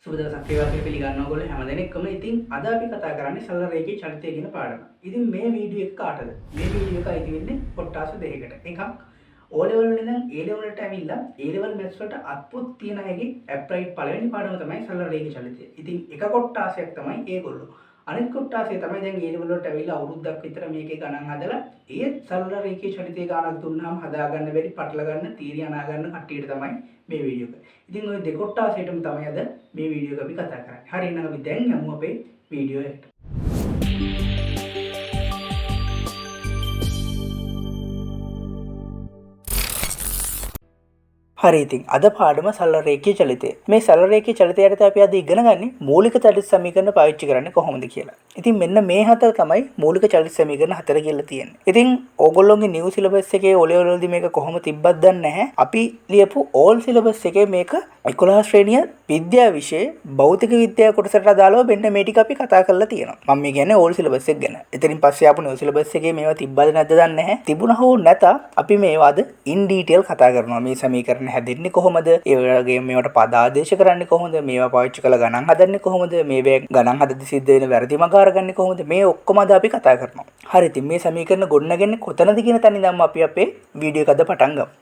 සුබ දවසක් වේවා කියලා පිළිගන්නවා ඔයගොල්ලෝ හැමදෙනෙක්ම. ඉතින් අද අපි කතා කරන්නේ සරල රේඛී චලිතය කියන පාඩම. ඉතින් මේ වීඩියෝ එක කාටද? මේ වීඩියෝ එක අයිති වෙන්නේ කොටස් දෙකකට. එකක් O level වල ඉඳන් A level වලට ඇවිල්ලා A level maths වලට අත්පොත් තියන හැකි ඇප්ලයිඩ් පළවෙනි පාඩම තමයි සරල රේඛී චලිතය. ඉතින් එක කොටසක් තමයි ඒගොල්ලෝ. අනිත් කොටසේ තමයි දැන් A level වලට ඇවිල්ලා අවුරුද්දක් විතර මේකේ ගණන් හදලා ඒත් සරල රේඛී චලිතයේ ගණන් දුන්නාම හදාගන්න බැරි පටල ගන්න තීරිය අනා ගන්න කට්ටියට තමයි මේ වීඩියෝ එක. ඉතින් ওই දෙකොට්ටාසෙටම තමයි අද මේ වීඩියෝ එක අපි කතා කරන්නේ. හරි එහෙනම් අපි දැන් යමු අපේ වීඩියෝ එකට. හරි ඉතින් අද පාඩම සරල රේඛීය චලිතය. මේ සරල රේඛීය චලිතයට අපි අද ඉගෙන ගන්නේ මූලික චලිත සමීකරණ පාවිච්චි කරන්නේ කොහොමද කියලා. ඉතින් මෙන්න මේ හතර තමයි මූලික චලිත සමීකරණ හතර කියලා තියෙන්නේ. ඉතින් ඕගොල්ලෝගේ නිව් සිලබස් එකේ O level වලදී මේක කොහොම තිබ්බත් දන්නේ නැහැ. අපි ලියපු ඕල් සිලබස් එකේ මේක 11 ශ්‍රේණිය විද්‍යා විෂය භෞතික විද්‍යාව කොටසට අදාළව මෙන්න මේ ටික අපි කතා කරලා තියෙනවා. මම මේ කියන්නේ ඕල් සිලබස් එක ගැන. එතනින් පස්සේ ආපු නිව් සිලබස් එකේ මේවා තිබ්බද නැද්ද දන්නේ නැහැ. තිබුණා හෝ නැත අපි මේවා අද ඉන් ඩීටේල් කතා කරනවා. මේ සමීකරණ හැදෙන්නේ කොහොමද? ඒ වගේම මේවට පද ආදේශ කරන්නේ කොහොමද? මේවා පාවිච්චි කරලා ගණන් හදන්නේ කොහොමද? මේ ගණන් හදද්දී සිද්ධ වෙන වැරදි මඟ අරගන්නේ කොහොමද? මේ ඔක්කොම අද අපි කතා කරනවා. හරි ඉතින් මේ සමීකරණ ගොඩනගන්නේ කොතනද කියන තැන ඉඳන්ම අපි අපේ වීඩියෝ එක අද පටන් ගමු.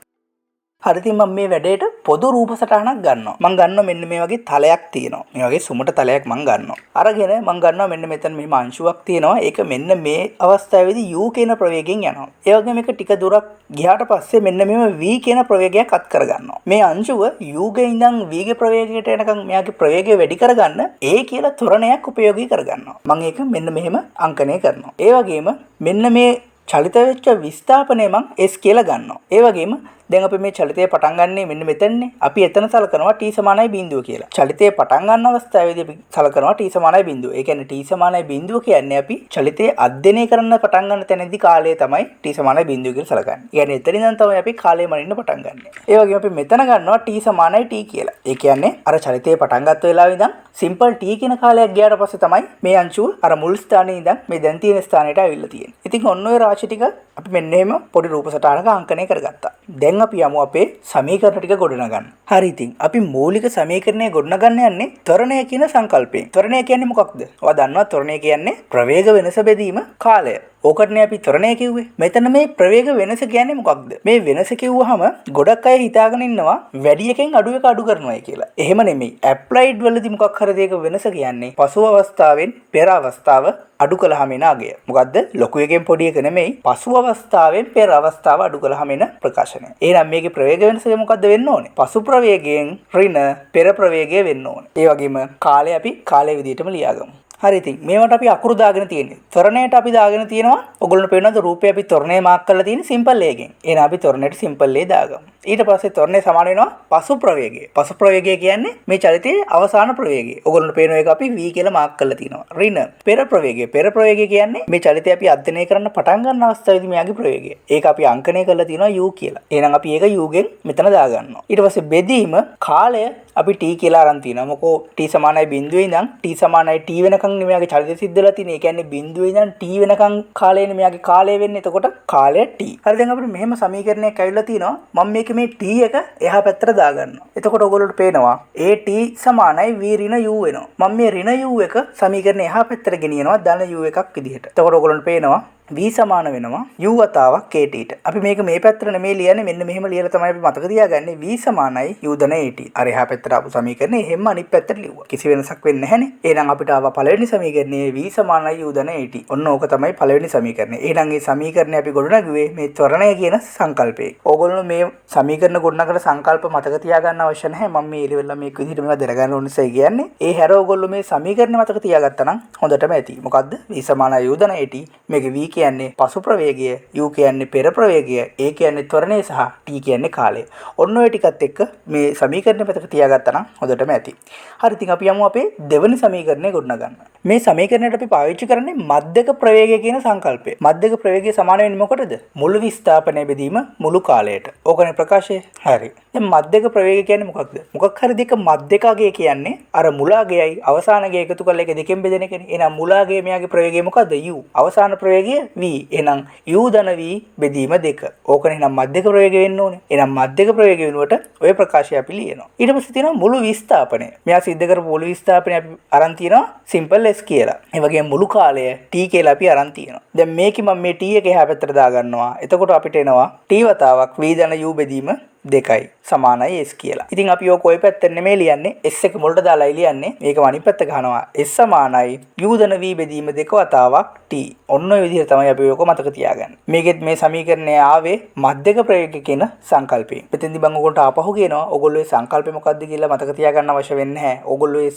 හරි ඉතින් මම මේ වැඩේට පොදු රූප සටහනක් ගන්නවා. මම ගන්නවා මෙන්න මේ වගේ තලයක් තියෙනවා. මේ වගේ සුමට තලයක් මම ගන්නවා. අරගෙන මම ගන්නවා මෙන්න මෙතන මෙහෙම අංශුවක් තියෙනවා. ඒක මෙන්න මේ අවස්ථාවේදී u කියන ප්‍රවේගයෙන් යනවා. ඒ වගේම මේක ටික දුරක් ගියාට පස්සේ මෙන්න මෙහෙම v කියන ප්‍රවේගයක් අත් කරගන්නවා. මේ අංශුව u ගේ ඉඳන් v ගේ ප්‍රවේගයට එනකන් මෙයාගේ ප්‍රවේගය වැඩි කරගන්න a කියලා ත්වරණයක් උපයෝගී කරගන්නවා. මම ඒක මෙන්න මෙහෙම අංකණය කරනවා. ඒ වගේම මෙන්න මේ චලිත වෙච්ච විස්ථාපනය මම s කියලා ගන්නවා. ඒ වගේම දැන් අපි මේ චලිතය පටන් ගන්නේ මෙන්න මෙතනනේ. අපි එතන සලකනවා t සමානයි බිඳුව කියලා. චලිතය පටන් ගන්න අවස්ථාවේදී අපි සලකනවා t සමානයි බිඳුව. ඒ කියන්නේ t සමානයි බිඳුව කියන්නේ අපි චලිතය අධ්‍යයනය කරන්න පටන් ගන්න තැනදී කාලය තමයි t සමානයි බිඳුව කියලා සලකන්නේ. ඒ කියන්නේ එතන ඉඳන් තමයි අපි කාලය මනින්න පටන් ගන්න. ඒ වගේම අපි මෙතන ගන්නවා t සමානයි t කියලා. ඒ කියන්නේ අර චලිතය පටන් ගත්ත වෙලාවේ ඉඳන් සිම්පල් t කියන කාලයක් ගියාට පස්සේ තමයි මේ අංශුව අර මුල් ස්ථානයේ ඉඳන් මේ දැන් තියෙන ස්ථානයට ආවිල්ලා තියෙන්නේ. ඉතින් ඔන්න ඔය රාශි ටික අපි මෙන්න එහෙම පොඩි රූප සටහනක අංකණය කරගත්තා. දැන් අපි යමු අපේ සමීකරණ ටික ගොඩනගන්න. හරි ඉතින් අපි මූලික සමීකරණය ගොඩනගන්න යන්නේ ත්වරණය කියන සංකල්පයෙන්. ත්වරණය කියන්නේ මොකක්ද? ඔයා දන්නවා ත්වරණය කියන්නේ ප්‍රවේග වෙනස බෙදීම කාලය. ඕකටනේ අපි ත්වරණය කිව්වේ. මෙතන මේ ප්‍රවේග වෙනස කියන්නේ මොකක්ද? මේ වෙනස කිව්වහම ගොඩක් අය හිතාගෙන ඉන්නවා වැඩි එකෙන් අඩු එක අඩු කරනවායි කියලා. එහෙම නෙමෙයි. ඇප්ලයිඩ් වලදී මොකක් හරි දෙයක වෙනස කියන්නේ පසු අවස්ථාවෙන් පෙර අවස්ථාව අඩු කළාම එන අගය. මොකද්ද? ලොකු එකෙන් පොඩි එක නෙමෙයි. පසු අවස්ථාවෙන් පෙර අවස්ථාව අඩු කළාම එන ප්‍රකාශනය. එහෙනම් මේකේ ප්‍රවේග වෙනස මොකද්ද වෙන්න ඕනේ? පසු ප්‍රවේගයෙන් ඍණ පෙර ප්‍රවේගය වෙන්න ඕනේ. ඒ වගේම කාලය අපි කාලය විදිහටම ලියාගමු. හරි ඉතින් මේවට අපි අකුරු දාගෙන තියෙන්නේ. ත්වරණයට අපි දාගෙන තියෙනවා. ඔයගොල්ලන්ට පේනවද රූපේ අපි ත්වරණය මාක් කරලා තියෙන්නේ සිම්පල් a ගෙන්. එහෙනම් අපි ත්වරණයට සිම්පල් a දාගමු. ඊට පස්සේ ත්වරණය සමාන වෙනවා පසු ප්‍රවේගය. පසු ප්‍රවේගය කියන්නේ මේ චලිතයේ අවසාන ප්‍රවේගය. ඔයගොල්ලන්ට පේන එක අපි v කියලා මාක් කරලා තියෙනවා. ඍණ පෙර ප්‍රවේගය. පෙර ප්‍රවේගය කියන්නේ මේ චලිතය අපි අධ්‍යයනය කරන්න පටන් ගන්න අවස්ථාවේදී මෙයාගේ ප්‍රවේගය. ඒක අපි අංකණය කරලා තියෙනවා u කියලා. එහෙනම් අපි ඒක u ගෙන් මෙතන දාගන්නවා. ඊට පස්සේ බෙදීම කාලය අපි t කියලා අරන් තිනවා. මොකෝ t සමානයි බිඳුවේ ඉඳන් t සමානයි t වෙනකන් මෙයාගේ චලිතය සිද්ධ වෙලා තියෙන්නේ. ඒ කියන්නේ බිඳුවේ ඉඳන් t වෙනකන් කාලයනේ මෙයාගේ කාලය වෙන්නේ. එතකොට කාලය t. හරි දැන් අපිට මෙහෙම සමීකරණයක් ඇවිල්ලා තිනවා. මම මේක මේ t එක එහා පැත්තට දාගන්නවා. එතකොට ඔයගොල්ලෝට පේනවා at සමානයි v ඍණ u වෙනවා. මම මේ ඍණ u එක සමීකරණය එහා පැත්තට ගෙනියනවා ධන u එකක් විදිහට. එතකොට ඔයගොල්ලන්ට පේනවා v සමාන වෙනවා u වතාවක් kt ට. අපි මේක මේ පැත්තට නෙමෙයි ලියන්නේ මෙන්න මෙහෙම ලියලා තමයි අපි මතක තියාගන්නේ v සමානයි u ධන at. අර එහා පැත්තට ආපු සමීකරණය එහෙම අනිත් පැත්තට ලිව්වා. කිසි වෙනසක් වෙන්නේ නැහැනේ. එහෙනම් අපිට ආවා පළවෙනි සමීකරණයේ v සමානයි u ධන at. ඔන්න ඕක තමයි පළවෙනි සමීකරණය. එහෙනම් මේ සමීකරණය අපි ගොඩනගුවේ මේ ත්වරණය කියන සංකල්පයෙන්. ඕගොල්ලෝ මේ සමීකරණ ගොඩනගලා සංකල්ප මතක තියාගන්න අවශ්‍ය නැහැ. මම මේ ඉලෙවල මේක විදිහට මේවා දරගන්න ඕන නිසා කියන්නේ. ඒ හැර ඕගොල්ලෝ මේ සමීකරණ මතක තියාගත්තා නම් හොඳටම ඇති. මොකද්ද? v සමානයි u ධන at. මේක v කියන්නේ පසු ප්‍රවේගය, u කියන්නේ පෙර ප්‍රවේගය, a කියන්නේ ත්වරණය සහ t කියන්නේ කාලය. ඔන්න ඔය ටිකත් එක්ක මේ සමීකරණය මතක තියාගත්තා නම් හොඳටම ඇති. හරි ඉතින් අපි යමු අපේ දෙවෙනි සමීකරණය ගොඩනගන්න. මේ සමීකරණයට අපි පාවිච්චි කරන්නේ මධ්‍යක ප්‍රවේගය කියන සංකල්පය. මධ්‍යක ප්‍රවේගය සමාන වෙන්නේ මොකටද? මුළු විස්ථාපනය බෙදීම මුළු කාලයට. ඕකනේ ප්‍රකාශය. හරි. දැන් මධ්‍යක ප්‍රවේගය කියන්නේ මොකක්ද? මොකක් හරි දෙක මධ්‍යකගය කියන්නේ අර මුලාගයයි අවසානගය එකතු කරලා ඒක දෙකෙන් බෙදෙන එකනේ. එහෙනම් මුලාගය මෙයාගේ ප්‍රවේගය මොකද්ද? u. අවසාන ප්‍රවේගය v. එහෙනම් u ධන v බෙදීම 2. ඕකනේ එහෙනම් මධ්‍යක ප්‍රවේගය වෙන්න ඕනේ. එහෙනම් මධ්‍යක ප්‍රවේගය වෙනුවට ওই ප්‍රකාශය අපි ලියනවා. ඊට පස්සේ තියෙනවා මුළු විස්ථාපනය. මෙයා සිද්ධ කරපු මුළු විස්ථාපනය අපි අරන් තියෙනවා simple s කියලා. ඒ වගේම මුළු කාලය t කියලා අපි අරන් තියෙනවා. දැන් මේකේ මම මේ t එක එහා පැත්තට දා ගන්නවා. එතකොට අපිට එනවා t වතාවක් v ධන u බෙදීම 2යි සමානයි s කියලා. ඉතින් අපි ඔය කොයි පැත්තෙන් නෙමෙයි ලියන්නේ s එක මුලට දාලායි ලියන්නේ. මේක අනිත් පැත්ත ගන්නවා s සමානයි u ධන v බෙදීම 2 වතාවක් t. ඔන්න ඔය විදිහට තමයි අපි ඔක මතක තියාගන්නේ. මේකෙත් මේ සමීකරණය ආවේ මධ්‍යක ප්‍රවේගය කියන සංකල්පයෙන්. මෙතෙන්දි මම ඔයගොල්ලන්ට ආපහු කියනවා ඔයගොල්ලෝ මේ සංකල්පය මොකක්ද කියලා මතක තියාගන්න අවශ්‍ය වෙන්නේ නැහැ. ඔයගොල්ලෝ මේ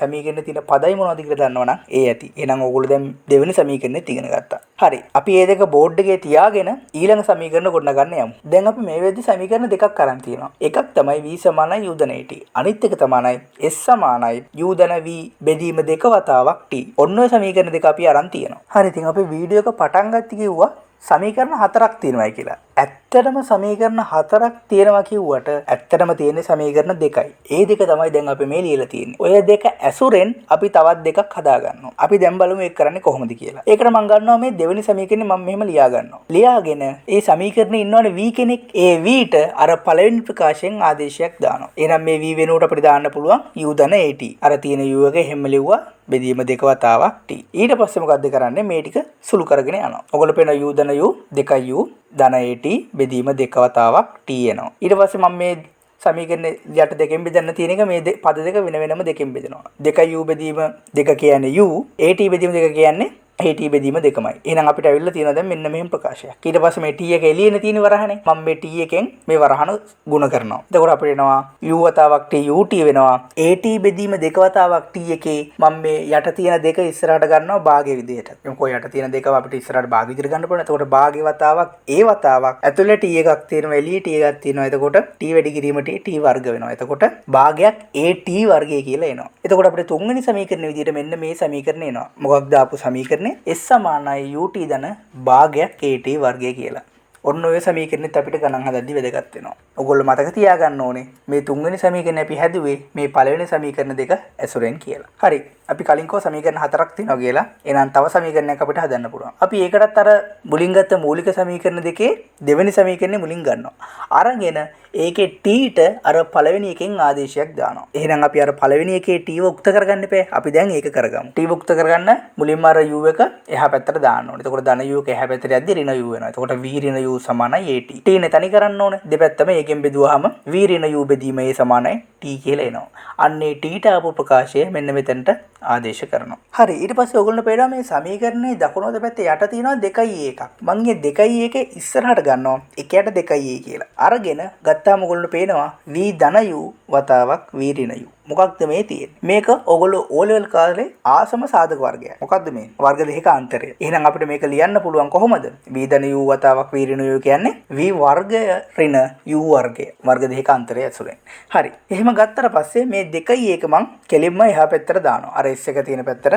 සමීකරණේ තියෙන පදයි මොනවද කියලා දන්නවනම් ඒ ඇති. එහෙනම් ඔයගොල්ලෝ දැන් දෙවෙනි සමීකරණෙත් ඉගෙන ගත්තා. හරි. අපි මේ දෙක බෝඩ් එකේ තියාගෙන ඊළඟ සමීකරණ ගොඩනගන්න යමු. දැන් අපි මේ වෙද්දි සමීකරණ දෙකක් අරන් තියෙනවා. එකක් තමයි v සමානයි u ධන at. අනිත් එක තමයි s සමානයි u ධන v බෙදීම 2 වතාවක් t. ඔන්න ඔය සමීකරණ දෙක අපි අරන් තියෙනවා. හරි. ඉතින් අපි වීඩියෝ එක පටන් ගත්තී කිව්වා සමීකරණ 4ක් තියෙනවායි කියලා. ඇත්තටම සමීකරණ 4ක් තියෙනවා කිව්වට ඇත්තටම තියෙන්නේ සමීකරණ 2යි. ඒ දෙක තමයි දැන් අපි මේ ලියලා තියෙන්නේ. ඔය දෙක ඇසුරෙන් අපි තවත් දෙකක් හදා ගන්නවා. අපි දැන් බලමු ඒක කරන්නේ කොහොමද කියලා. ඒකට මම ගන්නවා මේ දෙවෙනි සමීකරණේ මම මෙහෙම ලියා ගන්නවා. ලියාගෙන ඒ සමීකරණේ ඉන්නවනේ v කෙනෙක්. ඒ v ට අර පළවෙනි ප්‍රකාශයෙන් ආදේශයක් දානවා. එහෙනම් මේ v වෙනුවට අපිට දාන්න පුළුවන් u ධන at. අර තියෙන u එක හැම ලිව්වා බෙදීම 2 වතාවක් t. ඊට පස්සේ මොකද්ද කරන්නේ? මේ ටික සුළු කරගෙන යනවා. ඔයගොල්ලෝ පේන u ධන u 2u ධන at බෙදීම 2 වතාවක් t එනවා. ඊට පස්සේ මම මේ සමීකරණේ යට දෙකෙන් බෙදන්න තියෙන එක මේ පද දෙක වෙන වෙනම දෙකෙන් බෙදනවා. 2u බෙදීම 2 කියන්නේ u, at බෙදීම 2 කියන්නේ at බෙදීම 2මයි. එහෙනම් අපිට අවිල්ල තියෙනවා දැන් මෙන්න මෙහෙම ප්‍රකාශයක්. ඊට පස්සේ මේ t එක එළියෙන තියෙන වරහනේ. මම මේ t එකෙන් මේ වරහන ගුණ කරනවා. එතකොට අපිට එනවා u වතාවක් t ut වෙනවා. at බෙදීම 2 වතාවක් t එකේ මම මේ යට තියෙන දෙක ඉස්සරහට ගන්නවා භාගයේ විදිහට. මොකෝ යට තියෙන දෙක අපිට ඉස්සරහට භාග විදිහට ගන්න පුළුවන්. එතකොට භාගයේ වතාවක් a වතාවක් ඇතුලේ t එකක් තියෙනවා එළියේ t එකක් තියෙනවා. එතකොට t වැඩි කිරීමට t වර්ග වෙනවා. එතකොට භාගයක් at වර්ගය කියලා එනවා. එතකොට අපිට තුන්වෙනි සමීකරණය විදිහට මෙන්න මේ සමීකරණය එනවා. මොකක්ද ආපු සමීකරණය? s සමානයි ut ධන භාගයක් at වර්ගය කියලා. ඔන්න ඔය සමීකරණෙත් අපිට ගණන් හදද්දි වැදගත් වෙනවා. ඔයගොල්ලෝ මතක තියාගන්න ඕනේ මේ තුන්වෙනි සමීකරණය අපි හැදුවේ මේ පළවෙනි සමීකරණ දෙක ඇසුරෙන් කියලා. හරි. අපි කලින් කෝ සමීකරණ 4ක් තියෙනවා කියලා. එහෙනම් තව සමීකරණයක් අපිට හදන්න පුළුවන්. අපි ඒකටත් අර මුලින් ගත්ත මූලික සමීකරණ දෙකේ දෙවෙනි සමීකරණය මුලින් ගන්නවා. අරගෙන ඒකේ t ට අර පළවෙනි එකෙන් ආදේශයක් දානවා. එහෙනම් අපි අර පළවෙනි එකේ t උක්ත කරගන්න එපා. අපි දැන් ඒක කරගමු. t උක්ත කරගන්න මුලින්ම අර u එක එහා පැත්තට දාන්න ඕනේ. එතකොට ධන u එක එහා පැත්තට යද්දි ඍණ u වෙනවා. එතකොට v ඍණ u සමානයි at. t නේ තනි කරන්න ඕනේ. දෙපැත්තම ඒකෙන් බෙදුවාම v ඍණ u බෙදීම a සමානයි t කියලා එනවා. අන්නේ t ට ආපු ප්‍රකාශය මෙන්න මෙතනට ආදේශ කරනවා. හරි. ඊට පස්සේ ඔයගොල්ලෝ පේනවා මේ සමීකරණයේ දකුණු පැත්තේ යට තියෙනවා 2i1ක්. මම මේ 2i1 ඉස්සරහට ගන්නවා. එකයට 2i කියලා. අරගෙන ගත්තාම ඔයගොල්ලෝ පේනවා v ධන u වතාවක් v ඍණ u. මොකක්ද මේ තියෙන්නේ? මේක ඔයගොල්ලෝ O level කාලේ ආසම සාධක වර්ගයක්. මොකක්ද මේ? වර්ග දෙකක අන්තරය. එහෙනම් අපිට මේක ලියන්න පුළුවන් කොහොමද? v ධන u වතාවක් v ඍණ u කියන්නේ v වර්ගය ඍණ u වර්ගය. වර්ග දෙකක අන්තරය ඇතුළෙන්. හරි. එහෙම ගත්තට පස්සේ මේ 2i1 මං කෙලින්ම එහා පැත්තට දානවා. අර s එක තියෙන පැත්තට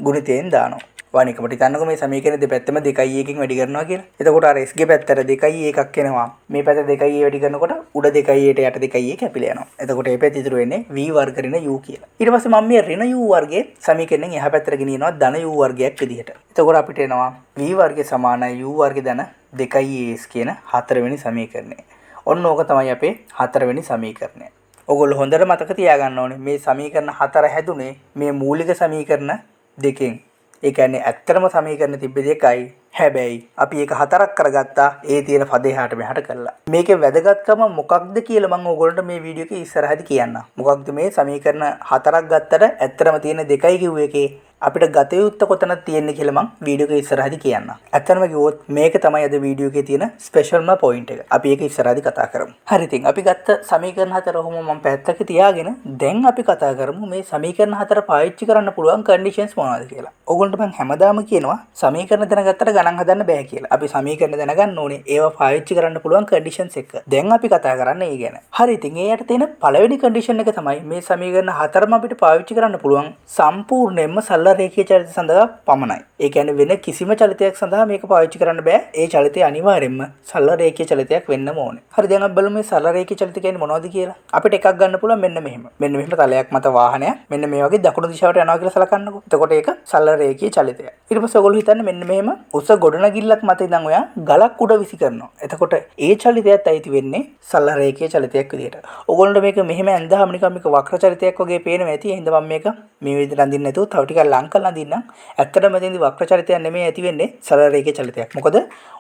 ගුණිතයෙන් දානවා. වනිකමට හිතන්නකෝ මේ සමීකරණ දෙපැත්තම 2i1කින් වැඩි කරනවා කියලා. එතකොට අර s ගේ පැත්තට 2i1ක් එනවා. මේ පැත්ත 2i1 වැඩි කරනකොට උඩ 2i1ට යට 2i1 කැපිලා යනවා. එතකොට මේ පැත්ත ඉතුරු වෙන්නේ v වර්ග ඍණ u කියලා. ඊට පස්සේ මම මේ ඍණ u වර්ගයේ සමීකරණයෙන් එහා පැත්තට ගෙනියනවා ධන u වර්ගයක් විදිහට. එතකොට අපිට එනවා v වර්ගය සමානයි u වර්ග ධන 2is කියන හතරවෙනි සමීකරණය. ඔන්න ඕක තමයි අපේ හතරවෙනි සමීකරණය. ඔයගොල්ලෝ හොඳට මතක තියාගන්න ඕනේ මේ සමීකරණ හතර හැදුනේ මේ මූලික සමීකරණ දෙකෙන්. ඒ කියන්නේ ඇත්තටම සමීකරණ තිබ්බ දෙකයි. හැබැයි අපි ඒක හතරක් කරගත්තා ඒ තියෙන පදේ එහාට මෙහාට කරලා. මේකේ වැදගත්කම මොකක්ද කියලා මම ඕගොල්ලන්ට මේ වීඩියෝ එකේ ඉස්සරහදී කියන්නම්. මොකක්ද මේ සමීකරණ හතරක් ගත්තට ඇත්තටම තියෙන දෙකයි කිව්ව එකේ අපිට ගත යුත්තේ කොතනද තියෙන්නේ කියලා මම වීඩියෝ එකේ ඉස්සරහදී කියන්නම්. ඇත්තටම කිව්වොත් මේක තමයි අද වීඩියෝ එකේ තියෙන ස්පෙෂල්ම පොයින්ට් එක. අපි ඒක ඉස්සරහදී කතා කරමු. හරි ඉතින් අපි ගත්ත සමීකරණ හතර ඔහොම මම පැත්තක තියාගෙන දැන් අපි කතා කරමු මේ සමීකරණ හතර පාවිච්චි කරන්න පුළුවන් කන්ඩිෂන්ස් මොනවද කියලා. ඕගොල්ලන්ට මම හැමදාම කියනවා සමීකරණ දැනගත්තට ගණන් හදන්න බෑ කියලා. අපි සමීකරණ දැනගන්න ඕනේ ඒවා පාවිච්චි කරන්න පුළුවන් කන්ඩිෂන්ස් එක. දැන් අපි කතා කරන්නේ ඒ ගැන. හරි ඉතින් ඒ යට තියෙන පළවෙනි කන්ඩිෂන් එක තමයි මේ සමීකරණ හතරම අපිට පාවිච්චි කරන්න පුළුවන් සම්පූර්ණයෙන්ම සරල සරල රේඛීය චලිත සඳහා පමණයි. ඒ කියන්නේ වෙන කිසිම චලිතයක් සඳහා මේක පාවිච්චි කරන්න බෑ. ඒ චලිතය අනිවාර්යයෙන්ම සරල රේඛීය චලිතයක් වෙන්නම ඕනේ. හරි දැන් අපි බලමු මේ සරල රේඛීය චලිත කියන්නේ මොනවද කියලා. අපිට එකක් ගන්න පුළුවන් මෙන්න මෙහෙම. මෙන්න මෙහෙම තලයක් මත වාහනයක් මෙන්න මේ වගේ දකුණු දිශාවට යනවා කියලා සලකන්නකෝ. එතකොට ඒක සරල රේඛීය චලිතයක්. ඊට පස්සේ ඔයගොල්ලෝ හිතන්නේ මෙන්න මෙහෙම උස ගොඩනැගිල්ලක් මත ඉඳන් ඔයා ගලක් උඩ විසි කරනවා. එතකොට ඒ චලිතයත් අයිති වෙන්නේ සරල රේඛීය චලිතයක් විදියට. ඔයගොල්ලන්ට මේක මෙහෙම ඇඳහම නිකන් මේක වක්‍ර චලිතයක් වගේ පේනවා ඇති. එහෙනම් මම මේක මේ විදිහට අඳින්න නැතුව තව ටිකක් ලං කරලා අඳින්නම්. ඇත්තටම මෙතෙන්දි වක්‍ර චලිතයක් නෙමෙයි ඇති වෙන්නේ සරල රේඛීය චලිතයක්. මොකද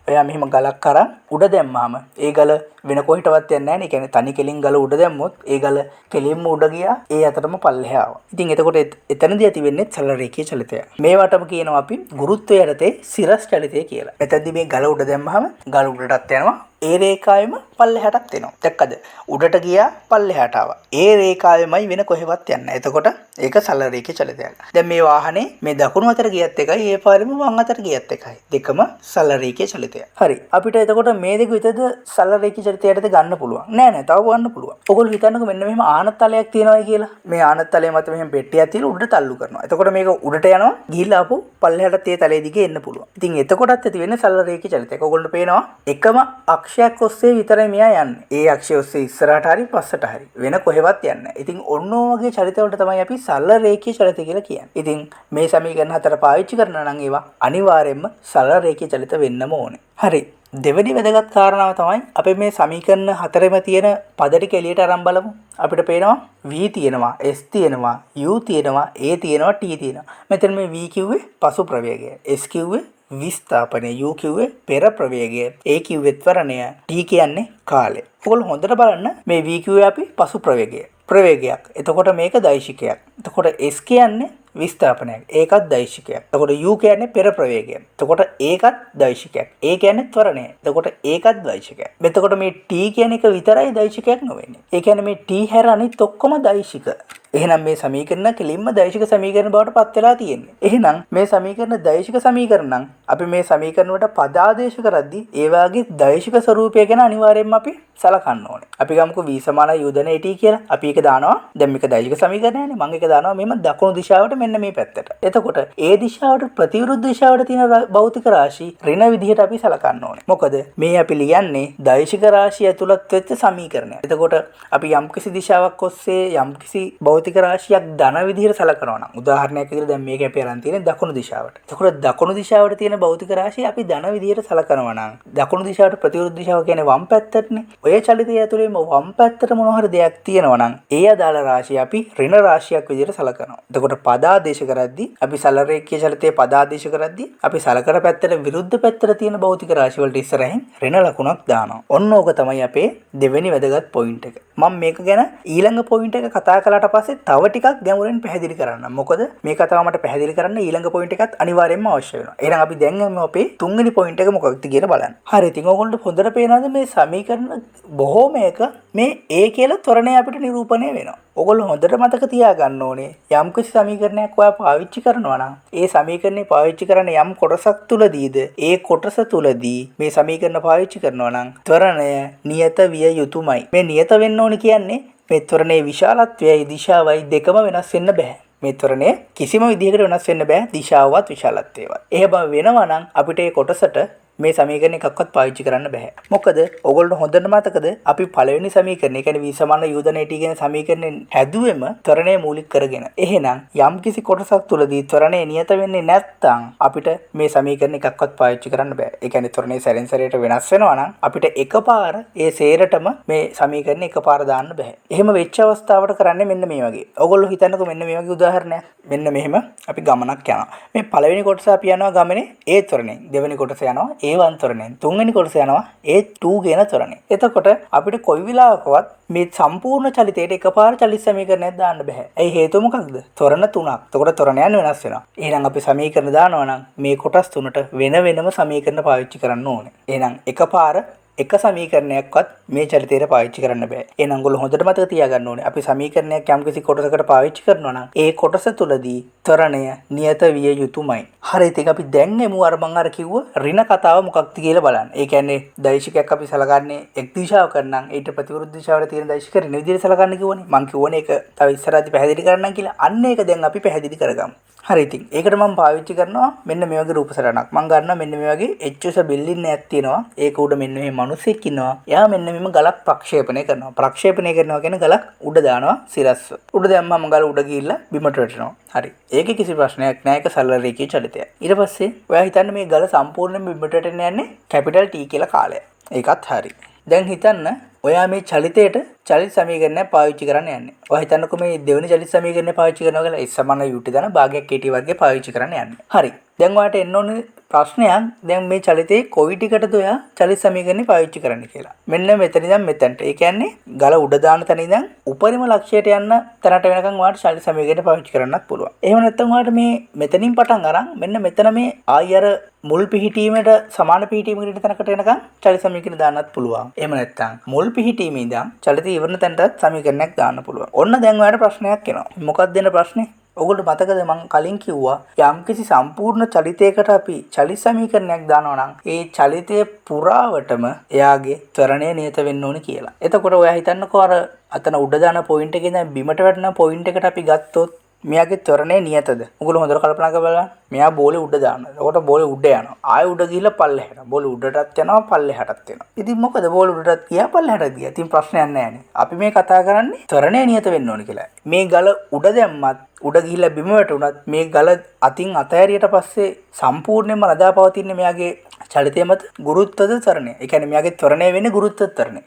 ඔයා මෙහෙම ගලක් කරන් උඩ දැම්මාම ඒ ගල වෙන කොහෙටවත් යන්නේ නැහැ නේ. කියන්නේ තනි කෙලින් ගල උඩ දැම්මොත් ඒ ගල කෙලින්ම උඩ ගියා. ඒ අතරම පල්ලෙහා ආවා. ඉතින් එතකොට එතනදී ඇති වෙන්නේ සරල රේඛීය චලිතය. මේවටම කියනවා අපි ගුරුත්වය යටතේ සිරස් චලිතය කියලා. එතනදී මේ ගල උඩ දැම්මහම ගල උඩටත් යනවා. ඒ රේඛාවෙම පල්ලෙහාටත් එනවා. දැක්කද? උඩට ගියා පල්ලෙහාට ආවා. ඒ රේඛාවෙමයි වෙන කොහෙවත් යන්නේ. එතකොට ඒක සරල රේඛීය චලිතයක්. දැන් මේ වාහනේ මේ දකුණු අතට ගියත් එකයි ඒ පාරෙම වම් අතට ගියත් එකයි. දෙකම සරල රේඛීය චලිතය. හරි. අපිට එතකොට මේ දෙක විතරද සරල රේඛීය චලිතයටද ගන්න පුළුවන්. නෑ නෑ තව ගන්න පුළුවන්. ඔයගොල්ලෝ හිතන්නකෝ මෙන්න මෙහෙම ආනත් තලයක් තියෙනවා කියලා. මේ ආනත් තලයේ මත මෙහෙම පෙට්ටියක් තියලා උඩට තල්ලු කරනවා. එතකොට මේක උඩට යනවා ගිහිල්ලා ආපහු පල්ලෙහාට ඒ තලයේ දිගේ එන්න පුළුවන්. ඉතින් එතකොටත් ඇති වෙන්නේ සරල රේඛීය චලිතයක්. ඔයගොල්ලෝ පේනවා එකම අක්ෂයක් ඔස්සේ විතරයි මෙයා යන්නේ. ඒ අක්ෂය ඔස්සේ ඉස්සරහට හරි පස්සට හරි වෙන කොහෙවත් යන්නේ නැහැ. ඉතින් ඔන්න ඔය වගේ චලිත වලට තමයි අපි සරල රේඛීය චලිත කියලා කියන්නේ. ඉතින් මේ සමීකරණ හතර පාවිච්චි කරනවා නම් ඒවා අනිවාර්යයෙන්ම සරල රේඛීය චලිත වෙන්නම ඕනේ. හරි. දෙවෙනි වැදගත් කාරණාව තමයි අපි මේ සමීකරණ හතරෙම තියෙන පද ටික එළියට අරන් බලමු. අපිට පේනවා v තියෙනවා, s තියෙනවා, u තියෙනවා, a තියෙනවා, t තියෙනවා. මෙතන මේ v කිව්වේ පසු ප්‍රවේගය, s කිව්වේ විස්ථාපනය, u කිව්වේ පෙර ප්‍රවේගය, a කිව්වේ ත්වරණය, t කියන්නේ කාලය. ඔයගොල්ලෝ හොඳට බලන්න මේ v කිව්වේ අපි පසු ප්‍රවේගයක්. එතකොට මේක දෛශිකයක්. එතකොට s කියන්නේ විස්ථාපනයක්. ඒකත් දෛශිකයක්. එතකොට u කියන්නේ පෙර ප්‍රවේගය. එතකොට ඒකත් දෛශිකයක්. a කියන්නේ ත්වරණය. එතකොට ඒකත් දෛශිකයක්. එතකොට මේ t කියන එක විතරයි දෛශිකයක් නොවෙන්නේ. ඒ කියන්නේ මේ t හැර අනිත් ඔක්කොම දෛශික. එහෙනම් මේ සමීකරණ කෙලින්ම දෛශික සමීකරණ බවට පත් වෙලා තියෙන්නේ. එහෙනම් මේ සමීකරණ දෛශික සමීකරණ නම් අපි මේ සමීකරණ වලට පද ආදේශ කරද්දී ඒ වාගේ දෛශික ස්වරූපය ගැන අනිවාර්යයෙන්ම අපි සලකන්න ඕනේ. අපි ගමුකෝ v = u ධන at කියලා. අපි ඒක දානවා. දැන් මේක දෛශික සමීකරණයනේ. මම ඒක දානවා මෙහෙම දකුණු දිශාවට මෙන්න මේ පැත්තට. එතකොට ඒ දිශාවට ප්‍රතිවිරුද්ධ දිශාවට තියෙන භෞතික රාශි ඍණ විදිහට අපි සලකන්න ඕනේ. මොකද මේ අපි ලියන්නේ දෛශික රාශිය ඇතුළත් වෙච්ච සමීකරණයක්. එතකොට අපි යම්කිසි දිශාවක් ඔස්සේ යම්කිසි භෞතික රාශියක් ධන විදිහට සලකනවා නම් උදාහරණයක් විදිහට දැන් මේක අපි අරන් තියෙන්නේ දකුණු දිශාවට. එතකොට දකුණු දිශාවට තියෙන භෞතික රාශිය අපි ධන විදිහට සලකනවා නම් දකුණු දිශාවට ප්‍රතිවිරුද්ධ දිශාව කියන්නේ වම් පැත්තටනේ. ඔය චලිතය ඇතුළේම වම් පැත්තට මොන හරි දෙයක් තියෙනවා නම් ඒ අදාළ රාශිය අපි ඍණ රාශියක් විදිහට සලකනවා. එතකොට පද ආදේශ කරද්දී අපි සරල රේඛීය චලිතයේ පද ආදේශ කරද්දී අපි සලකන පැත්තට විරුද්ධ පැත්තට තියෙන භෞතික රාශි වලට ඉස්සරහින් ඍණ ලකුණක් දානවා. ඔන්න ඕක තමයි අපේ දෙවෙනි වැදගත් පොයින්ට් එක. මම මේක ගැන ඊළඟ පොයින්ට් එක කතා කළාට පස්සේ තව ටිකක් ගැඹුරින් පැහැදිලි කරන්න. මොකද මේ කතාව මට පැහැදිලි කරන්න ඊළඟ පොයින්ට් එකත් අනිවාර්යයෙන්ම අවශ්‍ය වෙනවා. එහෙනම් අපි දැන් අපේ තුන්වෙනි පොයින්ට් එක මොකක්ද කියලා බලන්න. හරි. ඉතින් ඕගොල්ලන්ට හොඳට පේනවාද මේ සමීකරණ බොහෝමයක මේ a කියලා ත්වරණය අපිට නිරූපණය වෙනවා. ඔයගොල්ලෝ හොඳට මතක තියාගන්න ඕනේ යම්කිසි සමීකරණයක් ඔයා පාවිච්චි කරනවා නම් ඒ සමීකරණේ පාවිච්චි කරන යම් කොටසක් තුලදීද ඒ කොටස තුලදී මේ සමීකරණ පාවිච්චි කරනවා නම් ත්වරණය නියත විය යුතුමයි. මේ නියත වෙන්න ඕනේ කියන්නේ මේ ත්වරණයේ විශාලත්වයයි දිශාවයි දෙකම වෙනස් වෙන්න බෑ. මේ ත්වරණය කිසිම විදිහකට වෙනස් වෙන්න බෑ දිශාවවත් විශාලත්වයවත්. එහෙම වෙනවා නම් අපිට ඒ කොටසට මේ සමීකරණ එකක්වත් පාවිච්චි කරන්න බෑ. මොකද ඔයගොල්ලෝ හොඳට මතකද අපි පළවෙනි සමීකරණය කියන්නේ v = u ධන at කියන සමීකරණය හැදුවෙම ත්වරණය මූලික කරගෙන. එහෙනම් යම්කිසි කොටසක් තුලදී ත්වරණය නියත වෙන්නේ නැත්නම් අපිට මේ සමීකරණ එකක්වත් පාවිච්චි කරන්න බෑ. ඒ කියන්නේ ත්වරණය සැරෙන් සැරේට වෙනස් වෙනවා නම් අපිට එකපාර ඒ සේරටම මේ සමීකරණ එකපාර දාන්න බෑ. එහෙම වෙච්ච අවස්ථාවට කරන්නේ මෙන්න මේ වගේ. ඔයගොල්ලෝ හිතන්නකෝ මෙන්න මේ වගේ උදාහරණයක්. මෙන්න මෙහෙම අපි ගමනක් යනවා. මේ පළවෙනි කොටස අපි යනවා ගමනේ a ත්වරණයෙන්. දෙවෙනි කොටස යනවා a1 ත්වරණයෙන්. තුන්වෙනි කොටස යනවා a2 කියන ත්වරණයෙන්. එතකොට අපිට කොයි වෙලාවකවත් මේ සම්පූර්ණ චලිතයට එකපාර චලිත සමීකරණයක් දාන්න බෑ. ඒ හේතුව මොකක්ද? ත්වරණ තුනක්. එතකොට ත්වරණයන් වෙනස් වෙනවා. එහෙනම් අපි සමීකරණ දානවා නම් මේ කොටස් තුනට වෙන වෙනම සමීකරණ පාවිච්චි කරන්න ඕනේ. එහෙනම් එකපාර එක සමීකරණයක්වත් මේ චලිතයට පාවිච්චි කරන්න බෑ. එහෙනම් ඔයගොල්ලෝ හොඳට මතක තියාගන්න ඕනේ අපි සමීකරණයක් යම්කිසි කොටසකට පාවිච්චි කරනවා නම් ඒ කොටස තුලදී ත්වරණය නියත විය යුතුමයි. හරි ඉතින් අපි දැන් එමු අර මම අර කිව්ව ඍණ කතාව මොකක්ද කියලා බලන්න. ඒ කියන්නේ දෛශිකයක් අපි සලකන්නේ එක් දිශාවක නම් ඊට ප්‍රතිවිරුද්ධ දිශාවට තියෙන දෛශික ඍණ විදිහට සලකන්න කිව්වනේ. මම කිව්වනේ ඒක තව ඉස්සරහදී පැහැදිලි කරන්නම් කියලා. අන්න ඒක දැන් අපි පැහැදිලි කරගමු. හරි ඉතින් ඒකට මම පාවිච්චි කරනවා මෙන්න මේ වගේ රූප සටහනක්. මම ගන්නවා මෙන්න මේ වගේ එච්.එස්. බිල්ඩින් එකක් තියෙනවා. ඒක උඩ මෙන්න මේ මිනිස්සෙක් ඉන්නවා. එයා මෙන්න මෙම ගලක් ප්‍රක්ෂේපණය කරනවා. ප්‍රක්ෂේපණය කරනවා කියන්නේ ගලක් උඩ දානවා සිරස්ව. උඩ දැම්මම ගල උඩ ගිහිල්ලා බිමට වැටෙනවා. හරි. ඒකේ කිසි ප්‍රශ්නයක් නැහැ. ඒක සරල රේඛීය චලිතයක්. ඊට පස්සේ ඔයා හිතන්න මේ ගල සම්පූර්ණයෙන්ම බිමට වැටෙන්න යන්නේ කැපිටල් T කියලා කාලය. ඒකත් හරි. දැන් හිතන්න ඔයා මේ චලිතයට චලිත සමීකරණය පාවිච්චි කරන්න යන්නේ. ඔයා හිතන්නකෝ මේ දෙවෙනි චලිත සමීකරණය පාවිච්චි කරනවා කියලා S = UT දාන භාගයක් KT වර්ගය පාවිච්චි කරන්න යන්නේ. හරි. දැන් ඔයාට එන්න ඕනේ ප්‍රශ්නයක් දැන් මේ චලිතේ කොයි ටිකටද ඔයා චලිත සමීකරණය පාවිච්චි කරන්න කියලා. මෙන්න මෙතන ඉඳන් මෙතනට. ඒ කියන්නේ ගල උඩ දාන තැන ඉඳන් උපරිම ලක්ෂයට යන්න තැනට වෙනකන් ඔයාට චලිත සමීකරණය පාවිච්චි කරන්නත් පුළුවන්. එහෙම නැත්නම් ඔයාට මේ මෙතනින් පටන් අරන් මෙන්න මෙතන මේ ආයි අර මුල් පිහිටීමට සමාන පිහිටීමකට තැනකට එනකන් චලිත සමීකරණය දාන්නත් පුළුවන්. එහෙම නැත්නම් මුල් පිහිටීමේ ඉඳන් චලිත ඉවරන තැනටත් සමීකරණයක් දාන්න පුළුවන්. ඔන්න දැන් ඔයාට ප්‍රශ්නයක් එනවා. මොකක්ද දෙන ප්‍රශ්නේ? ඔගොල්ලෝ මතකද මම කලින් කිව්වා යම්කිසි සම්පූර්ණ චලිතයකට අපි චලිත සමීකරණයක් දානවා නම් ඒ චලිතය පුරාවටම එයාගේ ත්වරණය නියත වෙන්න ඕනේ කියලා. එතකොට ඔයා හිතන්නකෝ අර අතන උඩ දාන පොයින්ට් එකේ ඉඳන් බිමට වැටෙන පොයින්ට් එකට අපි ගත්තොත් මෙයාගේ ත්වරණය නියතද? ඔගොල්ලෝ හොඳට කල්පනා කරලා බලන්න. මෙයා බෝලේ උඩ දානවා. එතකොට බෝලේ උඩ යනවා. ආයෙ උඩ ගිහිල්ලා පල්ලෙහාට. බෝලේ උඩටත් යනවා පල්ලෙහාටත් යනවා. ඉතින් මොකද බෝලේ උඩටත් ගියා පල්ලෙහාටත් ගියා. ඉතින් ප්‍රශ්නයක් නැහැ. අපි මේ කතා කරන්නේ ත්වරණය නියත වෙන්න ඕනේ කියලා. මේ ගල උඩ දැම්මත් උඩ ගිහිල්ලා බිම වැටුණත් මේ ගල අතින් අතෑරියට පස්සේ සම්පූර්ණයෙන්ම රඳා පවතින්නේ මෙයාගේ චලිතය මත ගුරුත්වද ත්වරණය. ඒ කියන්නේ මෙයාගේ ත්වරණය වෙන්නේ ගුරුත්ව ත්වරණය.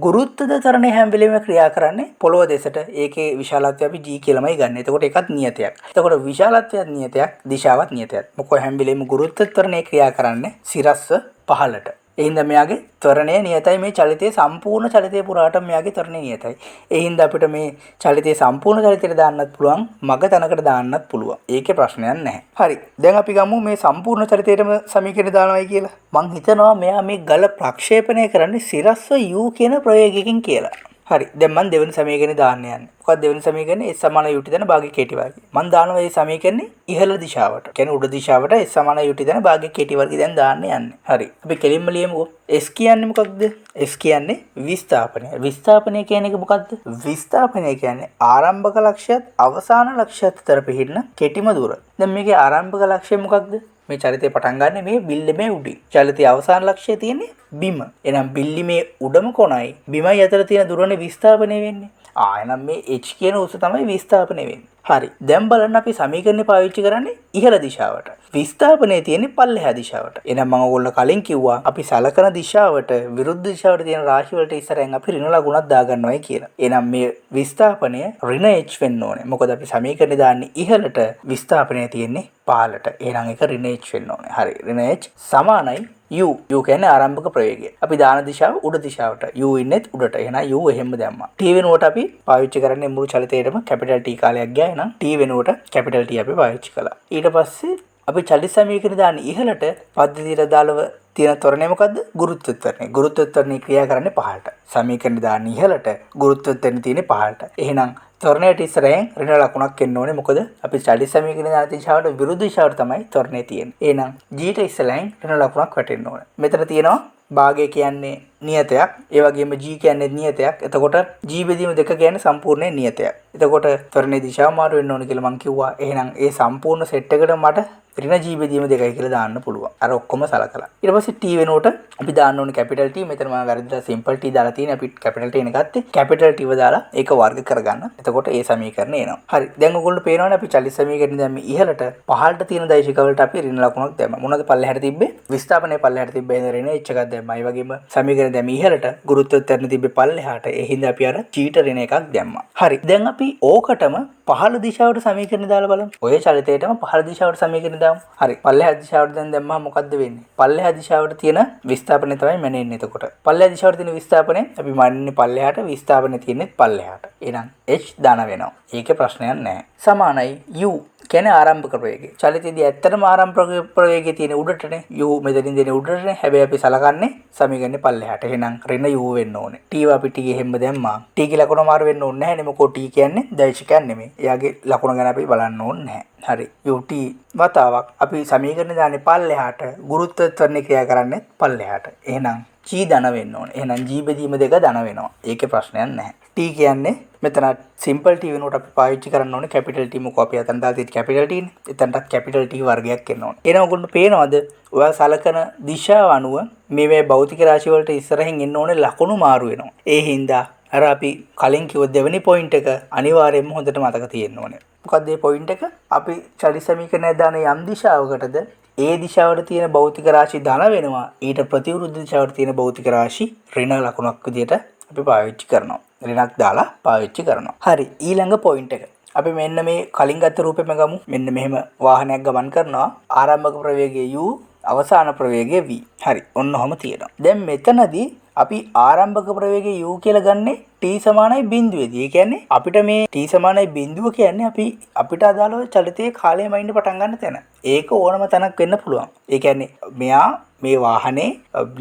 ගුරුත්වද ත්වරණය හැම වෙලෙම ක්‍රියා කරන්නේ පොළොව දෙසට. ඒකේ විශාලත්වය අපි g කියලාමයි ගන්න. එතකොට ඒකත් නියතයක්. එතකොට විශාලත්වයත් නියතයක්, දිශාවත් නියතයක්. මොකද හැම වෙලෙම ගුරුත්ව ත්වරණය ක්‍රියා කරන්නේ සිරස්ව පහළට. ඒ හින්දා මෙයාගේ ත්වරණය නියතයි. මේ චලිතයේ සම්පූර්ණ චලිතය පුරාටම මෙයාගේ ත්වරණය නියතයි. ඒ හින්දා අපිට මේ චලිතයේ සම්පූර්ණ චලිතයට දාන්නත් පුළුවන්, මග තැනකට දාන්නත් පුළුවන්. ඒකේ ප්‍රශ්නයක් නැහැ. හරි. දැන් අපි ගමු මේ සම්පූර්ණ චලිතයටම සමීකරණය දානවායි කියලා. මං හිතනවා මෙයා මේ ගල ප්‍රක්ෂේපණය කරන්නේ සිරස්ව U කියන ප්‍රයෝගයකින් කියලා. හරි. දැන් මම දෙවෙනි සමීකරණය දාන්න යන්නේ. මොකක්ද දෙවෙනි සමීකරණය? S = UT දාන භාගය KT වර්ගය. මම දානවා මේ සමීකරණේ ඉහළ දිශාවට. කියන්නේ උඩ දිශාවට S = UT දාන භාගය KT වර්ගය දැන් දාන්න යන්නේ. හරි. අපි කෙලින්ම ලියමුකෝ. S කියන්නේ මොකක්ද? S කියන්නේ විස්ථාපනය. විස්ථාපනය කියන්නේ මොකක්ද? විස්ථාපනය කියන්නේ ආරම්භක ලක්ෂ්‍යයත් අවසාන ලක්ෂ්‍යයත් අතර පිහිටන කෙටිම දුර. දැන් මේකේ ආරම්භක ලක්ෂ්‍යය මොකක්ද? මේ චලිතය පටන් ගන්න මේ බිල්ලමේ උඩින්. චලිතයේ අවසාන ලක්ෂ්‍යය තියෙන්නේ බිම. එහෙනම් බිල්ලිමේ උඩම කොනයි බිමයි අතර තියෙන දුරනේ විස්ථාපනය වෙන්නේ. එහෙනම් මේ h කියන උස තමයි විස්ථාපනය වෙන්නේ. හරි. දැන් බලන්න අපි සමීකරණය පාවිච්චි කරන්නේ ඉහළ දිශාවට. විස්ථාපනය තියෙන්නේ පල්ලෙහා දිශාවට. එහෙනම් මම ඔයගොල්ලෝ කලින් කිව්වා අපි සලකන දිශාවට විරුද්ධ දිශාවට තියෙන රාශි වලට ඉස්සරහින් අපි ඍණ ලකුණක් දාගන්නවයි කියලා. එහෙනම් මේ විස්ථාපනය ඍණ h වෙන්න ඕනේ. මොකද අපි සමීකරණය දාන්නේ ඉහළට, විස්ථාපනය තියෙන්නේ පහළට. එහෙනම් ඒක ඍණ h වෙන්න ඕනේ. හරි. ඍණ h සමානයි U කියන්නේ ආරම්භක ප්‍රවේගය. අපි දාන දිශාව උඩ දිශාවට. U ඉන්නේත් උඩට. එහෙනම් U එහෙම දැම්මා. T වෙනුවට අපි පාවිච්චි කරන්නේ මුළු චලිතේටම කැපිටල් T කාලයක් ගියා. එහෙනම් T වෙනුවට කැපිටල් T අපි පාවිච්චි කළා. ඊට පස්සේ අපි චලිත සමීකරණය දාන්නේ ඉහළට. පද්ධතියට අදාළව තියෙන ත්වරණය මොකද්ද? ගුරුත්ව ත්වරණය. ගුරුත්ව ත්වරණය ක්‍රියා කරන්නේ පහළට. සමීකරණය දාන්නේ ඉහළට. ගුරුත්ව ත්වරණය තියෙන්නේ පහළට. එහෙනම් ත්වරණයට ඉස්සරහින් ඍණ ලකුණක් එන්න ඕනේ. මොකද අපි චලිත සමීකරණය දාන දිශාවට විරුද්ධ දිශාවට තමයි ත්වරණය තියෙන්නේ. එහෙනම් g ට ඉස්සරහින් ඍණ ලකුණක් වැටෙන්න ඕනේ. මෙතන තියෙනවා භාගය කියන්නේ නියතයක්. ඒ වගේම g කියන්නේ නියතයක්. එතකොට g බෙදීම දෙක කියන්නේ සම්පූර්ණ නියතයක්. එතකොට ත්වරණයේ දිශාව මාරු වෙන්න ඕනේ කියලා මම කිව්වා. එහෙනම් ඒ සම්පූර්ණ සෙට් එකට මට ඍණ g බෙදීම දෙකයි කියලා දාන්න පුළුවන්. අර ඔක්කොම සලකලා. ඊට පස්සේ t වෙනුවට අපි දාන්න ඕනේ කැපිටල් T. මෙතන මම වැරදිලා සිම්පල් t දාලා තියෙන්නේ. අපි කැපිටල් T නේ ගත්තේ. කැපිටල් T දාලා ඒක වර්ග කරගන්න. එතකොට ඒ සමීකරණය එනවා. හරි. දැන් ඔයගොල්ලෝ පේනවනේ අපි චලිත සමීකරණය දැන් මේ ඉහළට පහළට තියෙන දෛශික වලට අපි ඍණ ලකුණක් දැම්මා. මොනවද පල්ලෙහාට තිබ්බේ? විස්ථාපනයේ පල්ලෙහාට තිබ්බේ ඍණ h එකක් දැම්මා. ඒ වගේම සමීකරණය දැන් ඉහළට ගුරුත්ව ත්වරණය තිබ්බේ පල්ලෙහාට. ඒ හින්දා අපි අර g ට ඍණ එකක් දැම්මා. හරි. දැන් අපි ඕකටම පහළ දිශාවට සමීකරණය දාලා බලමු. ඔය චලිතයටම පහළ දිශාවට සමීකරණය දාමු. හරි. පල්ලෙහා දිශාවට දැන් දැම්මම මොකද්ද වෙන්නේ? පල්ලෙහා දිශාවට තියෙන විස්ථාපනය තමයි මැනෙන්නේ. එතකොට පල්ලෙහා දිශාවට තියෙන විස්ථාපනය අපි මනින්නේ පල්ලෙහාට, විස්ථාපනය තියෙන්නේ පල්ලෙහාට. එහෙනම් h ධන වෙනවා. ඒකේ ප්‍රශ්නයක් නැහැ. සමානයි u කියන්නේ ආරම්භක ප්‍රවේගය. චලිතයේදී ඇත්තටම ආරම්භක ප්‍රවේගය තියෙන උඩටනේ u මෙතනින් දෙන උඩටනේ. හැබැයි අපි සලකන්නේ සමීකරණේ පල්ලෙහාට. එහෙනම් ඍණ u වෙන්න ඕනේ. t අපි t ගෙ හැම්ම දැම්මා. t ගේ ලකුණ මාරු වෙන්න ඕනේ නැහැ නේ. මොකෝ t කියන්නේ දෛශිකයක් නෙමෙයි. එයාගේ ලකුණ ගැන අපි බලන්න ඕනේ නැහැ. හරි. ut වතාවක් අපි සමීකරණේ දාන්නේ පල්ලෙහාට. ගුරුත්වාකර්ෂණය ක්‍රියා කරන්නේ පල්ලෙහාට. එහෙනම් g ධන වෙන්න ඕනේ. එහෙනම් g බෙදීම දෙක ධන වෙනවා. ඒකේ ප්‍රශ්නයක් නැහැ. t කියන්නේ මෙතන සිම්පල් t වෙනකොට අපි පාවිච්චි කරන්න ඕනේ කැපිටල් t මොකෝ අපි අතන දාලා තියෙන්නේ කැපිටල් t නේ. එතනටත් කැපිටල් t වර්ගයක් එන්න ඕනේ. එහෙනම් ඔයගොල්ලෝ පේනවද? ඔයා සලකන දිශාව අනුව මේ භෞතික රාශි වලට ඉස්සරහින් එන්න ඕනේ ලකුණු මාරු වෙනවා. ඒ හින්දා අර අපි කලින් කිව්ව දෙවෙනි පොයින්ට් එක අනිවාර්යයෙන්ම හොඳට මතක තියෙන්න ඕනේ. මොකක්ද මේ පොයින්ට් එක? අපි චලි සමීකරණය දාන යම් දිශාවකටද ඒ දිශාවට තියෙන භෞතික රාශි ධන වෙනවා. ඊට ප්‍රතිවිරුද්ධ දිශාවට තියෙන භෞතික රාශි ඍණ ලකුණක් විදියට අපි පාවිච්චි කරනවා. ඍණක් දාලා පාවිච්චි කරනවා. හරි. ඊළඟ පොයින්ට් එක. අපි මෙන්න මේ කලින් ගත්ත රූපෙම ගමු. මෙන්න මෙහෙම වාහනයක් ගමන් කරනවා. ආරම්භක ප්‍රවේගය u, අවසාන ප්‍රවේගය v. හරි. ඔන්න ඔහම තියෙනවා. දැන් මෙතනදී අපි ආරම්භක ප්‍රවේගය u කියලා ගන්නේ t සමානයි බිඳුවේදී. ඒ කියන්නේ අපිට මේ t සමානයි බිඳුව කියන්නේ අපිට අදාළව චලිතයේ කාලයම ඉන්න පටන් ගන්න තැන. ඒක ඕනම තැනක් වෙන්න පුළුවන්. ඒ කියන්නේ මෙයා මේ වාහනේ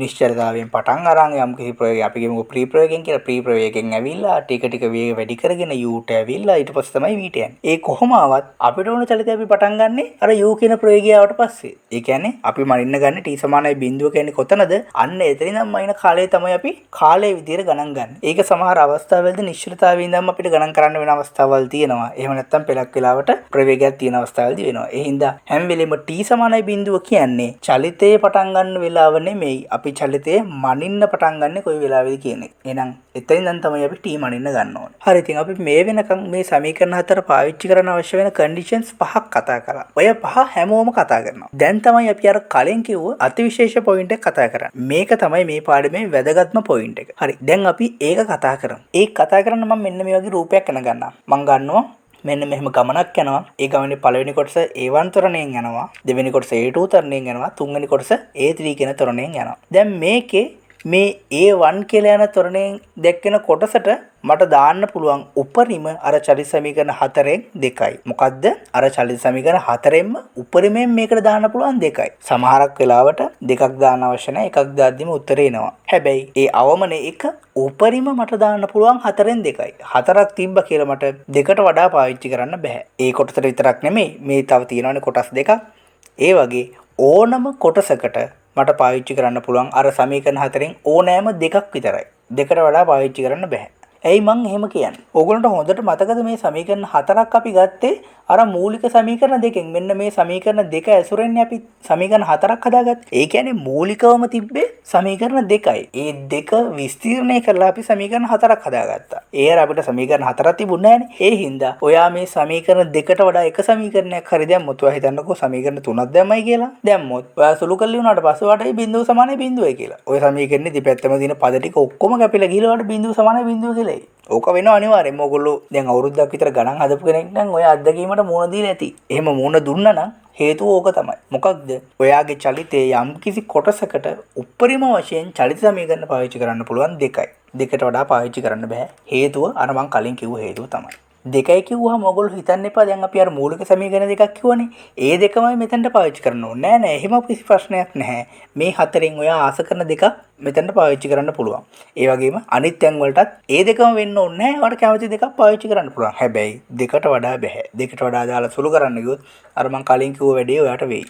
නිශ්චලතාවයෙන් පටන් අරන් යම් කිසි ප්‍රවේගයක් අපි කියමුකෝ ප්‍රී ප්‍රවේගයෙන් කියලා ප්‍රී ප්‍රවේගයෙන් ඇවිල්ලා ටික ටික වේගය වැඩි කරගෙන u ට ඇවිල්ලා ඊට පස්සේ තමයි v ට යන්නේ. ඒ කොහොම ආවත් අපිට ඕන චලිතය අපි පටන් ගන්නෙ අර u කියන ප්‍රවේගය ආවට පස්සේ. ඒ කියන්නේ අපි මනින්න ගන්න t සමානයි බිඳුව කියන්නේ කොතනද? අන්න එතනින්ම මයින් කාලය තමයි අපි කාලය විදියට ගණන් ගන්න. ඒක සමහර අවස්ථාවලදී නිශ්චලතාවයෙන් ඉඳන්ම අපිට ගණන් කරන්න වෙන අවස්ථාවල් තියෙනවා. එහෙම නැත්නම් පෙලක් වෙලාවට ප්‍රවේගයක් තියෙන අවස්ථාවල්දී වෙනවා. ඒ හින්දා හැම වෙලෙම t සමානයි බිඳුව කියන්නේ චලිතයේ පටන් ගන්න වෙලාව නෙමෙයි. අපි චලිතයේ මනින්න පටන් ගන්න කොයි වෙලාවෙද කියන එක. එහෙනම් එතනින් තමයි අපි t මනින්න ගන්න ඕනේ. හරි. ඉතින් අපි මේ වෙනකන් මේ සමීකරණ හතර පාවිච්චි කරන්න අවශ්‍ය වෙන කන්ඩිෂන්ස් පහක් කතා කරා. ඔය පහ හැමෝම කතා කරනවා. දැන් තමයි අපි අර කලින් කිව්ව අතිවිශේෂ පොයින්ට් එක කතා කරන්නේ. මේක තමයි මේ පාඩමේ වැදගත්ම පොයින්ට් එක. හරි. දැන් අපි ඒක කතා කරමු. ඒක කතා කරන්න මම මෙන්න මේ වගේ රූපයක් ගන්නවා. මම ගන්නවා මෙන්න මෙහෙම ගමනක් යනවා. ඒ ගමනේ පළවෙනි කොටස A1 තරණයෙන් යනවා. දෙවෙනි කොටස A2 තරණයෙන් යනවා. තුන්වෙනි කොටස A3 කියන තරණයෙන් යනවා. දැන් මේකේ මේ A1 කියලා යන තරණයෙන් දැක්කෙන කොටසට මට දාන්න පුළුවන් උපරිම අර චලිත සමීකරණ 4න් 2යි. මොකද්ද? අර චලිත සමීකරණ 4ෙන්ම උපරිමයෙන් මේකට දාන්න පුළුවන් 2යි. සමහරක් වෙලාවට දෙකක් දාන්න අවශ්‍ය නැහැ. එකක් දාද්දිම උත්තරේ එනවා. හැබැයි ඒ අවමනේ එක උපරිම මට දාන්න පුළුවන් 4ෙන් 2යි. 4ක් තිබ්බ කියලා මට දෙකට වඩා පාවිච්චි කරන්න බෑ. ඒ කොටසට විතරක් නෙමෙයි. මේ තව තියෙනවානේ කොටස් දෙකක්. ඒ වගේ ඕනම කොටසකට මට පාවිච්චි කරන්න පුළුවන් අර සමීකරණ 4න් ඕනෑම දෙකක් විතරයි. දෙකට වඩා පාවිච්චි කරන්න බෑ. ඇයි මං එහෙම කියන්නේ? ඕගොල්ලන්ට හොඳට මතකද මේ සමීකරණ 4ක් අපි ගත්තේ අර මූලික සමීකරණ දෙකෙන්. මෙන්න මේ සමීකරණ දෙක ඇසුරෙන්නේ අපි සමීකරණ 4ක් හදාගත්තේ. ඒ කියන්නේ මූලිකවම තිබ්බේ සමීකරණ දෙකයි. ඒ දෙක විස්තීර්ණය කරලා අපි සමීකරණ 4ක් හදාගත්තා. ඒ අර අපිට සමීකරණ 4ක් තිබුණේ නැහැනේ. ඒ හින්දා ඔයා මේ සමීකරණ දෙකට වඩා එක සමීකරණයක් හරි දැම්මොත් ඔයා හිතන්නකෝ සමීකරණ 3ක් දැම්මයි කියලා. දැම්මොත් ඔයා සුළු කරලා උනාට පස්සේ ඔයාට බිඳුව සමානයි බිඳුවයි කියලා. ඔය සමීකරණේ දෙපැත්තම තියෙන පද ටික ඔක්කොම කැපිලා ගිහලා ඔයාට බිඳුව සමානයි බිඳුව කියලා. ඕක වෙනවා අනිවාර්යෙන්ම. ඕගොල්ලෝ දැන් අවුරුද්දක් විතර ගණන් හදපු කෙනෙක් නම් ඔය අත්දැකීමට මුණ දීලා ඇති. එහෙම මුණ දුන්නා නම් හේතුව ඕක තමයි. මොකක්ද? ඔයාගේ චලිතයේ යම් කිසි කොටසකට උපරිම වශයෙන් චලිත සමීකරණ පාවිච්චි කරන්න පුළුවන් 2යි. දෙකට වඩා පාවිච්චි කරන්න බෑ. හේතුව අර මං කලින් කිව්ව හේතුව තමයි. 2යි කිව්වහම ඔයගොල්ලෝ හිතන්න එපා දැන් අපි අර මූලික සමීකරණ දෙකක් කිව්වනේ. ඒ දෙකමයි මෙතනට පාවිච්චි කරන්න ඕනේ. නෑ එහෙම කිසි ප්‍රශ්නයක් නැහැ. මේ 4න් ඔයා ආස කරන දෙකක් මෙතනට පාවිච්චි කරන්න පුළුවන්. ඒ වගේම අනිත් තැන් වලටත් ඒ දෙකම වෙන්න ඕනේ නැහැ. ඔයාලට කැමති දෙකක් පාවිච්චි කරන්න පුළුවන්. හැබැයි දෙකට වඩා බෑ. දෙකට වඩා දාලා සුළු කරන්න ගියොත් අර මං කලින් කිව්ව වැඩේ ඔයාට වෙයි.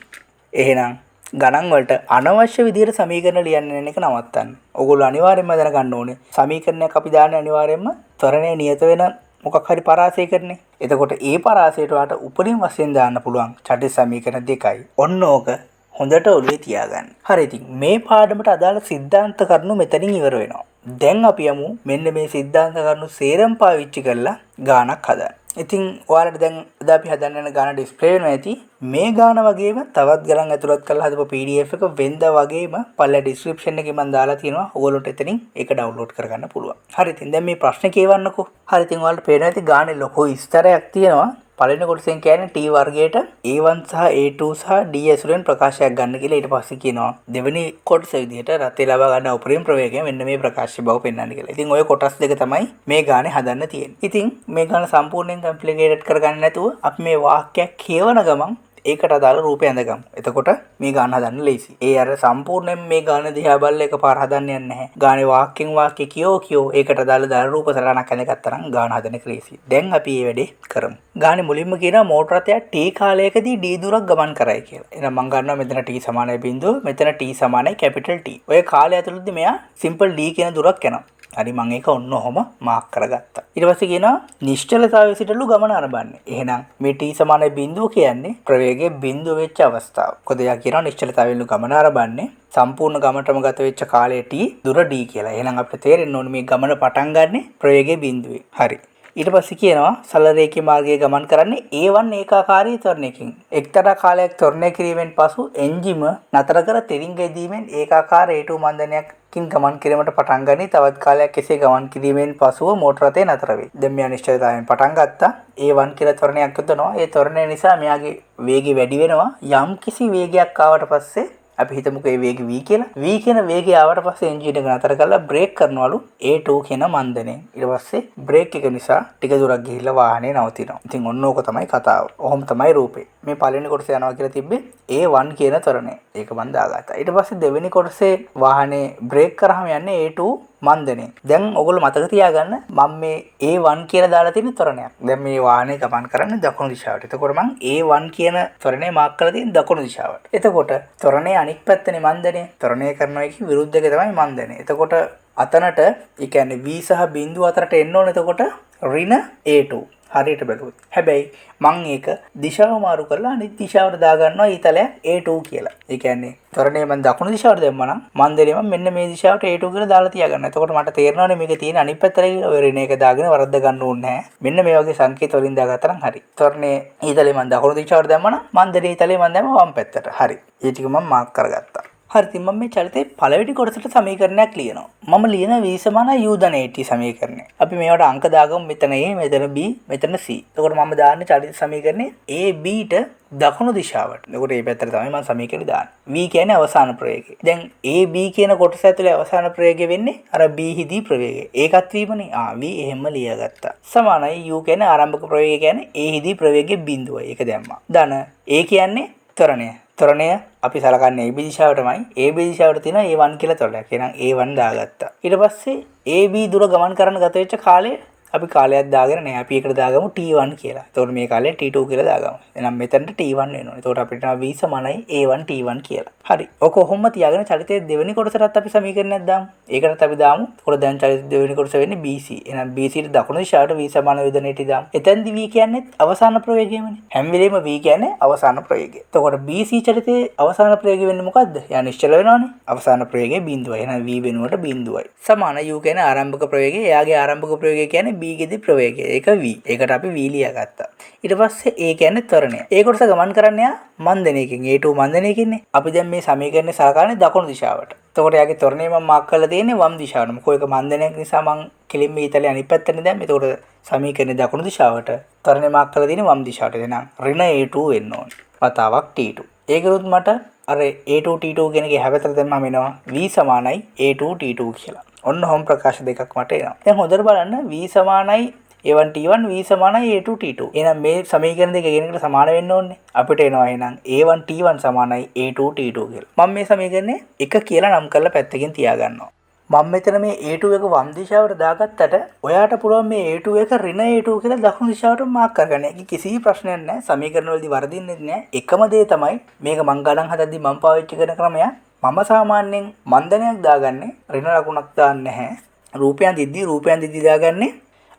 එහෙනම් ගණන් වලට අනවශ්‍ය විදිහට සමීකරණ ලියන්න යන එක නවත්තන්න. ඕගොල්ලෝ අනිවාර්යයෙන්ම දැනගන්න ඕනේ. සමීකරණයක් අපි දාන්නේ අනිවාර්යයෙන්ම ත්වරණය නියත වෙන මොකක් හරි පරාසයකටනේ. එතකොට ඒ පරාසයට ඔයාට උපරිම වශයෙන් දාන්න පුළුවන් චටිත සමීකරණ 2යි. ඔන්න ඕක හොඳට ඔළුවේ තියාගන්න. හරි. ඉතින් මේ පාඩමට අදාළ સિદ્ધාන්ත කරුණු මෙතනින් ඉවර වෙනවා. දැන් අපි යමු මෙන්න මේ સિદ્ધාන්ත කරුණු සේරම පාවිච්චි කරලා ගානක් හදන්න. ඉතින් ඔයාලට දැන් අද අපි හදන්න යන ගාන ඩිස්ප්ලේ වෙනවා ඇති. මේ ගාන වගේම තවත් ගණන් ඇතුළත් කරලා හදපු PDF එක වෙන්දා වගේම පල්ල ඩිස්ක්‍රිප්ෂන් එකේ මම දාලා තියෙනවා. ඔයගොල්ලන්ට එතනින් ඒක ඩවුන්ලෝඩ් කරගන්න පුළුවන්. හරි. ඉතින් දැන් මේ ප්‍රශ්නේ කියවන්නකෝ. හරි. ඉතින් ඔයාලට පේනවා ඇති ගානේ ලොකු විස්තරයක් තියෙනවා. පළවෙනි කොටසෙන් කියන්නේ T වර්ගයට A1 සහ A2 සහ D ඇසුරෙන් ප්‍රකාශයක් ගන්න කියලා. ඊට පස්සේ කියනවා දෙවෙනි කොටස විදිහට රතේ ලබා ගන්න උපරිම ප්‍රවේගය මෙන්න මේ ප්‍රකාශය බව පෙන්වන්න කියලා. ඉතින් ওই කොටස් දෙක තමයි මේ ගානේ හදන්න තියෙන්නේ. ඉතින් මේ ගාන සම්පූර්ණයෙන් කම්ප්ලිකේටඩ් කරගන්න නැතුව අපි මේ වාක්‍යයක් කියවන ගමන් ඒකට අදාළ රූපය ඇඳගමු. එතකොට මේ ගාන හදන්න ලේසි. ඒ අර සම්පූර්ණයෙන් මේ ගාන දිහා බලලා එකපාර හදන්න යන්නේ නැහැ. ගානේ වාක්‍යෙන් වාක්‍ය කියෝ ඒකට අදාළ දාන රූප සටහනක් ඇඳගත්තා නම් ගාන හදන එක ලේසි. දැන් අපි මේ වැඩේ කරමු. ගානේ මුලින්ම කියනවා මෝටර රථයක් T කාලයකදී D දුරක් ගමන් කරයි කියලා. එහෙනම් මම ගන්නවා මෙතන T සමානයි බිඳුව, මෙතන T සමානයි කැපිටල් T. ඔය කාලය ඇතුළතදී මෙයා සිම්පල් D කියන දුරක් යනවා. හරි මම ඒක ඔන්න ඔහොම මාක් කරගත්තා. ඊට පස්සේ කියනවා නිශ්චලතාවයේ සිටලු ගමන ආරම්භන්නේ. එහෙනම් මේ t සමානයි බිඳුව කියන්නේ ප්‍රවේගයේ බිඳුව වෙච්ච අවස්ථාව. මොකද යා කියනවා නිශ්චලතාවයෙන් ගමන ආරම්භන්නේ සම්පූර්ණ ගමනටම ගත වෙච්ච කාලය t දුර d කියලා. එහෙනම් අපිට තේරෙන්න ඕනේ මේ ගමන පටන් ගන්නෙ ප්‍රවේගයේ බිඳුවේ. හරි. ඊට පස්සේ කියනවා සරල රේඛීය මාර්ගයේ ගමන් කරන්නේ A1 ඒකාකාරී ත්වරණයකින්. එක්තරා කාලයක් ත්වරණය කිරීමෙන් පසු එන්ජිම නතර කර තෙරිංග යෙදීමෙන් ඒකාකාර A2 මන්දනයකින් ගමන් කිරීමට පටන් ගනී. තවත් කාලයක් එසේ ගමන් කිරීමෙන් පසුව මෝටර රථය නතර වේ. දැන් මෙයා නිශ්චලතාවයෙන් පටන් ගත්තා. A1 කියලා ත්වරණයක් යොදනවා. ඒ ත්වරණය නිසා මෙයාගේ වේගය වැඩි වෙනවා. යම් කිසි වේගයක් ආවට පස්සේ අපි හිතමුකෝ ඒ වේගය v කියලා. v කියන වේගය ආවට පස්සේ එන්ජින් එක නතර කරලා බ්‍රේක් කරනවලු A2 කියන මන්දනේ. ඊට පස්සේ බ්‍රේක් එක නිසා ටික දුරක් ගිහිල්ලා වාහනේ නවතිනවා. ඉතින් ඔන්න ඕක තමයි කතාව. ඔහොම තමයි රූපේ. මේ පළවෙනි කොටස යනවා කියලා තිබ්බේ A1 කියන තරණය. ඒක මම දාගත්තා. ඊට පස්සේ දෙවෙනි කොටසේ වාහනේ බ්‍රේක් කරාම යන්නේ A2 මන්දනේ. දැන් ඔයගොල්ලෝ මතක තියාගන්න මම මේ A1 කියලා දාලා තියෙන ත්වරණයක්. දැන් මේ වාහනේ ගමන් කරන්නේ දකුණු දිශාවට. එතකොට මම A1 කියන ත්වරණය මාක් කරලා තියෙන දකුණු දිශාවට. එතකොට ත්වරණයේ අනික් පැත්තනේ මන්දනේ. ත්වරණය කරනවා එකේ විරුද්ධ එක තමයි මන්දනේ. එතකොට අතනට ඒ කියන්නේ V සහ බිඳුව අතරට එන්න ඕනේ. එතකොට ඍණ A2 හරියට බැලුවොත්. හැබැයි මම ඒක දිශාව මාරු කරලා අනිත් දිශාවට දාගන්නවා ඊතලයක් A2 කියලා. ඒ කියන්නේ ත්වරණය මම දකුණු දිශාවට දැම්මම නම් මන්දනේ මම මෙන්න මේ දිශාවට A2 කියලා දාලා තියාගන්න. එතකොට මට තේරෙනවානේ මේකේ තියෙන අනිත් පැත්තට කියලා ඔය ඍණ එක දාගෙන වරද්ද ගන්න ඕනේ නැහැ. මෙන්න මේ වගේ සංකේත වලින් දාගත්තා නම් හරි. ත්වරණය ඊතලේ මම දකුණු දිශාවට දැම්මම නම් මන්දනේ ඊතලේ මම දැම්ම වම් පැත්තට. හරි. ඒ ටික මම මාක් කරගත්තා. හරි ඉතින් මම මේ චලිතේ පළවෙනි කොටසට සමීකරණයක් ලියනවා. මම ලියන v = u ධන at සමීකරණය. අපි මේවට අංක දාගමු. මෙතන a, මෙතන b, මෙතන c. එතකොට මම දාන්නේ චලිත සමීකරණේ a b ට දකුණු දිශාවට. එතකොට මේ පැත්තට තමයි මම සමීකරණය දාන්නේ. v කියන්නේ අවසාන ප්‍රවේගය. දැන් a b කියන කොටස ඇතුලේ අවසාන ප්‍රවේගය වෙන්නේ අර b හිදී ප්‍රවේගය. ඒකත් වීමනේ. v එහෙම ලියාගත්තා. සමානයි u කියන්නේ ආරම්භක ප්‍රවේගය කියන්නේ a හිදී ප්‍රවේගයේ බිඳුවයි. ඒක දැම්මා. ධන a කියන්නේ ත්වරණය. ත්වරණය අපි සලකන්නේ AB දිශාවටමයි. AB දිශාවට තියෙන A1 කියලා ත්වරණයක්. එහෙනම් A1 දාගත්තා. ඊට පස්සේ AB දුර ගමන් කරන්න ගත වෙච්ච කාලය අපි කාලයක් දාගෙන නැහැ. අපි ඒකට දාගමු T1 කියලා. එතකොට මේ කාලය T2 කියලා දාගමු. එහෙනම් මෙතනට T1 වෙනවා. එතකොට අපිට v = A1 T1 කියලා. හරි. ඔක කොහොම තියාගෙන චලිතයේ දෙවෙනි කොටසටත් අපි සමීකරණයක් දාමු. ඒකටත් අපි දාමු. එතකොට දැන් චලිතයේ දෙවෙනි කොටස වෙන්නේ BC. එහෙනම් BC ට දකුණු දිශාවට v = යොදන්නට දාමු. එතෙන්දි v කියන්නේ අවසාන ප්‍රවේගයමනේ. හැම වෙලේම v කියන්නේ අවසාන ප්‍රවේගය. එතකොට BC චලිතයේ අවසාන ප්‍රවේගය වෙන්නේ මොකද්ද? යා නිශ්චල වෙනවනේ. අවසාන ප්‍රවේගය බිඳුවයි. එහෙනම් v වෙනුවට බිඳුවයි. සමාන u කියන්නේ ආරම්භක ප්‍රවේගය. එයාගේ ආරම්භක ප්‍රවේගය කියන්නේ b ගෙදි ප්‍රවේගය. ඒක v. ඒකට අපි v ලියාගත්තා. ඊට පස්සේ a කියන්නේ ත්වරණය. ඒ කොටස ගමන් කරන්න යා මන්දනයකින් A2 මන්දනයකින්නේ. අපි දැන් මේ සමීකරණය සලකන්නේ දකුණු දිශාවට. එතකොට යාගේ ත්වරණය මම මාක් කරලා තියෙන්නේ වම් දිශාවට. මොකද ඒක මන්දනයක් නිසා මම කෙලින්ම ඊතලයේ අනිත් පැත්තට දැම්මේ. එතකොට සමීකරණය දකුණු දිශාවට ත්වරණය මාක් කරලා තියෙන්නේ වම් දිශාවට. එහෙනම් ඍණ A2 වෙන්න ඕනේ. වතාවක් T2. ඒකරුත් මට අර A2 T2 කියන එකේ හැවතට දැම්මම එනවා v = A2 T2 කියලා. ඔන්න හොම් ප්‍රකාශ දෙකක් මට එනවා. දැන් හොඳට බලන්න v = A1 T1 v = A2 T2. එහෙනම් මේ සමීකරණ දෙක එකිනෙකට සමාන වෙන්න ඕනේ. අපිට එනවා එහෙනම් A1 T1 = A2 T2 කියලා. මම මේ සමීකරණය 1 කියලා නම් කරලා පැත්තකින් තියාගන්නවා. මම මෙතන මේ A2 එක වම් දිශාවට දාගත්තට ඔයාට පුළුවන් මේ A2 එක ඍණ A2 කියලා දකුණු දිශාවට මාක් කරගන්න. ඒක කිසි ප්‍රශ්නයක් නැහැ. සමීකරණ වලදී වරදින්නේ නැහැ. එකම දේ තමයි මේක මං ගණන් හදද්දි මම පාවිච්චි කරන ක්‍රමය. මම සාමාන්‍යයෙන් මන්දනයක් දාගන්නේ ඍණ ලකුණක් දාන්නේ නැහැ. රූපයන් දිද්දි දාගන්නේ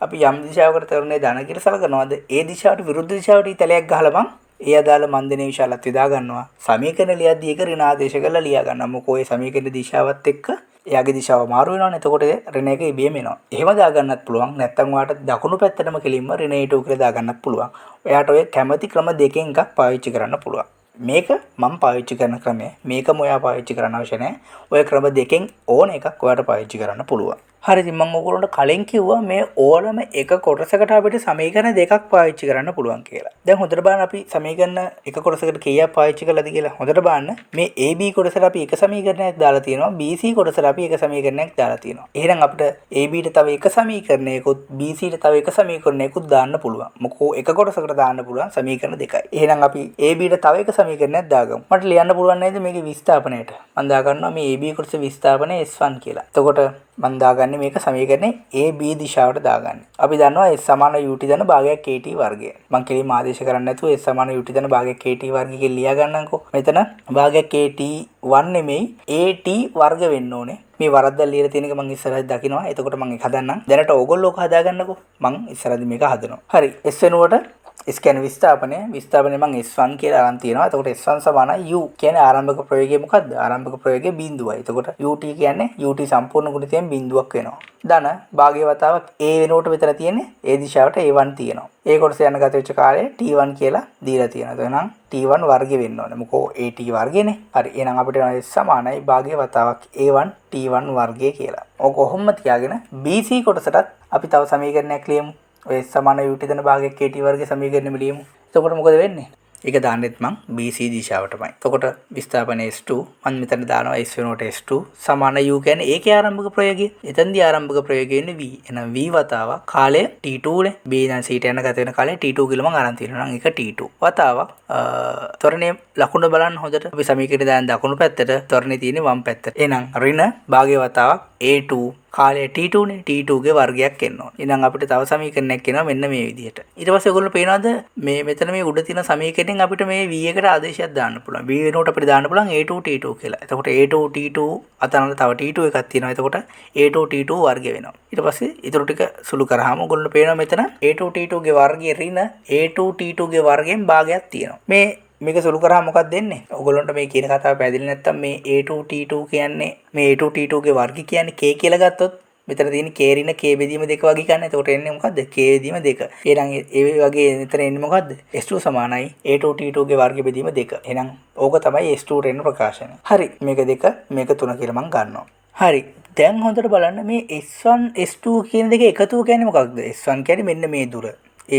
අපි යම් දිශාවකට ත්වරණය දාන කියලා සලකනවාද ඒ දිශාවට විරුද්ධ දිශාවට ඊතලයක් ගහලා මං ඒ අදාළ මන්දනයේ විශාලත්වය දා ගන්නවා. සමීකරණ ලියද්දී ඒක ඍණ ආදේශ කරලා ලියා ගන්නවා. මොකෝ ඒ සමීකරණ දිශාවත් එක්ක එයාගේ දිශාව මාරු වෙනවනේ. එතකොට ඍණ එක ඉබේම එනවා. එහෙම දා ගන්නත් පුළුවන්. නැත්නම් ඔයාලට දකුණු පැත්තටම කෙලින්ම ඍණ A2 කියලා දා ගන්නත් පුළුවන්. ඔයාට ඔය කැමැති ක්‍රම දෙකෙන් එකක් පාවිච්චි කරන්න පුළුවන්. මේක මම පාවිච්චි කරන ක්‍රමය. මේකම ඔයා පාවිච්චි කරන්න අවශ්‍ය නැහැ. ඔය ක්‍රම දෙකෙන් ඕන එකක් ඔයාට පාවිච්චි කරන්න පුළුවන්. හරි ඉතින් මම ඔයගොල්ලන්ට කලින් කිව්වා මේ ඕනම එක කොටසකට අපිට සමීකරණ දෙකක් පාවිච්චි කරන්න පුළුවන් කියලා. දැන් හොඳට බලන්න අපි සමීකරණ එක කොටසකට කීයක් පාවිච්චි කළාද කියලා හොඳට බලන්න. මේ AB කොටසට අපි එක සමීකරණයක් දාලා තියෙනවා. BC කොටසට අපි එක සමීකරණයක් දාලා තියෙනවා. එහෙනම් අපිට AB ට තව එක සමීකරණයකුත් BC ට තව එක සමීකරණයකුත් දාන්න පුළුවන්. මොකෝ එක කොටසකට දාන්න පුළුවන් සමීකරණ දෙකයි. එහෙනම් අපි AB ට තව එක සමීකරණයක් දාගමු. මට ලියන්න පුළුවන් නේද මේකේ විස්ථාපනයට? මම දාගන්නවා මේ AB කොටස විස්ථාපනය S1 කියලා. එතකොට මම දාගන්නේ මේක සමීකරණේ AB දිශාවට දාගන්නේ. අපි දන්නවා S සමාන UT ධන භාගයක් KT වර්ගය. මම කෙලින්ම ආදේශ කරන්නේ නැතුව S සමාන UT ධන භාගයක් KT වර්ගය කියලා ලියා ගන්නම්කෝ. මෙතන භාගයක් KT1 නෙමෙයි AT වර්ග වෙන්න ඕනේ. මේ වරද්දක් ලියලා තියෙන එක මම ඉස්සරහට දකිනවා. එතකොට මම ඒක හදන්නම්. දැනට ඕගොල්ලෝ ඔක හදාගන්නකෝ. මම ඉස්සරහදී මේක හදනවා. හරි. S වෙනුවට S කියන්නේ විස්ථාපනය මම S1 කියලා අරන් තියෙනවා. එතකොට S1 සමානයි U කියන්නේ ආරම්භක ප්‍රයෝගය මොකද්ද? ආරම්භක ප්‍රයෝගය බිඳුවයි. එතකොට UT කියන්නේ UT සම්පූර්ණ ගුණිතයෙන් බිඳුවක් වෙනවා. ධන භාගයේ වතාවක් A වෙනුවට මෙතන තියෙන්නේ A දිශාවට A1 තියෙනවා. ඒ කොටස යන ගත වෙච්ච කාලය T1 කියලා දීලා තියෙනවා. එහෙනම් T1 වර්ගය වෙන්න ඕනේ. මොකෝ AT වර්ගයනේ. හරි. එහෙනම් අපිට S සමානයි භාගයේ වතාවක් A1 T1 වර්ගය කියලා. ඔක කොහොම තියාගෙන BC කොටසටත් අපි තව සමීකරණයක් ලියමු. ඔය සමාන UT ධන භාගයක් KT වර්ගයේ සමීකරණෙම ලියමු. එතකොට මොකද වෙන්නේ? ඒක දාන්නෙත් මං BC දිශාවටමයි. එතකොට විස්ථාපන S2 මම මෙතන දානවා S වෙනුවට S2 සමාන U කියන්නේ ඒකේ ආරම්භක ප්‍රයෝගය. එතනදී ආරම්භක ප්‍රයෝගය වෙන්නේ V. එහෙනම් V වතාවක් කාලය T2 නේ. B දැන් C ට යන ගත වෙන කාලය T2 කියලා මම අරන් තියෙනවා. නම් ඒක T2 වතාවක් ත්වරණයේ ලකුණ බලන්න හොඳට. අපි සමීකරණය දාන දකුණු පැත්තට ත්වරණේ තියෙන්නේ වම් පැත්තට. එහෙනම් ඍණ භාගයේ වතාවක් A2 කාලය T2 නේ. T2 ගේ වර්ගයක් එන්න ඕනේ. එහෙනම් අපිට තව සමීකරණයක් එනවා මෙන්න මේ විදිහට. ඊට පස්සේ ඔයගොල්ලෝ පේනවද මේ මෙතන මේ උඩ තියෙන සමීකරණයෙන් අපිට මේ V එකට ආදේශයක් දාන්න පුළුවන්. V වෙනුවට අපිට දාන්න පුළුවන් A2 T2 කියලා. එතකොට A2 T2 අතනට තව T2 එකක් තියෙනවා. එතකොට A2 T2 වර්ගය වෙනවා. ඊට පස්සේ ඊටු ටික සුළු කරාම ඔයගොල්ලෝ පේනවා මෙතන A2 T2 ගේ වර්ගයේ ඍණ A2 T2 ගේ වර්ගයෙන් භාගයක් තියෙනවා. මේක සුළු කරාම මොකක්ද දෙන්නේ? ඔයගොල්ලන්ට මේ කියන කතාව පැහැදිලි නැත්නම් මේ A2 T2 කියන්නේ මේ A2 T2 ගේ වර්ගය කියන්නේ K කියලා ගත්තොත් මෙතන තියෙන K ඍණ K බෙදීම 2 වගේ ගන්න. එතකොට එන්නේ මොකද්ද? K බෙදීම 2. එහෙනම් ඒ වගේ මෙතන එන්නේ මොකද්ද? S2 සමානයි A2 T2 ගේ වර්ග බෙදීම 2. එහෙනම් ඕක තමයි S2 ට එන ප්‍රකාශනය. හරි. මේක 2 මේක 3 කියලා මම ගන්නවා. හරි. දැන් හොඳට බලන්න මේ S1 S2 කියන දෙක එකතුව කියන්නේ මොකක්ද? S1 කියන්නේ මෙන්න මේ දුර.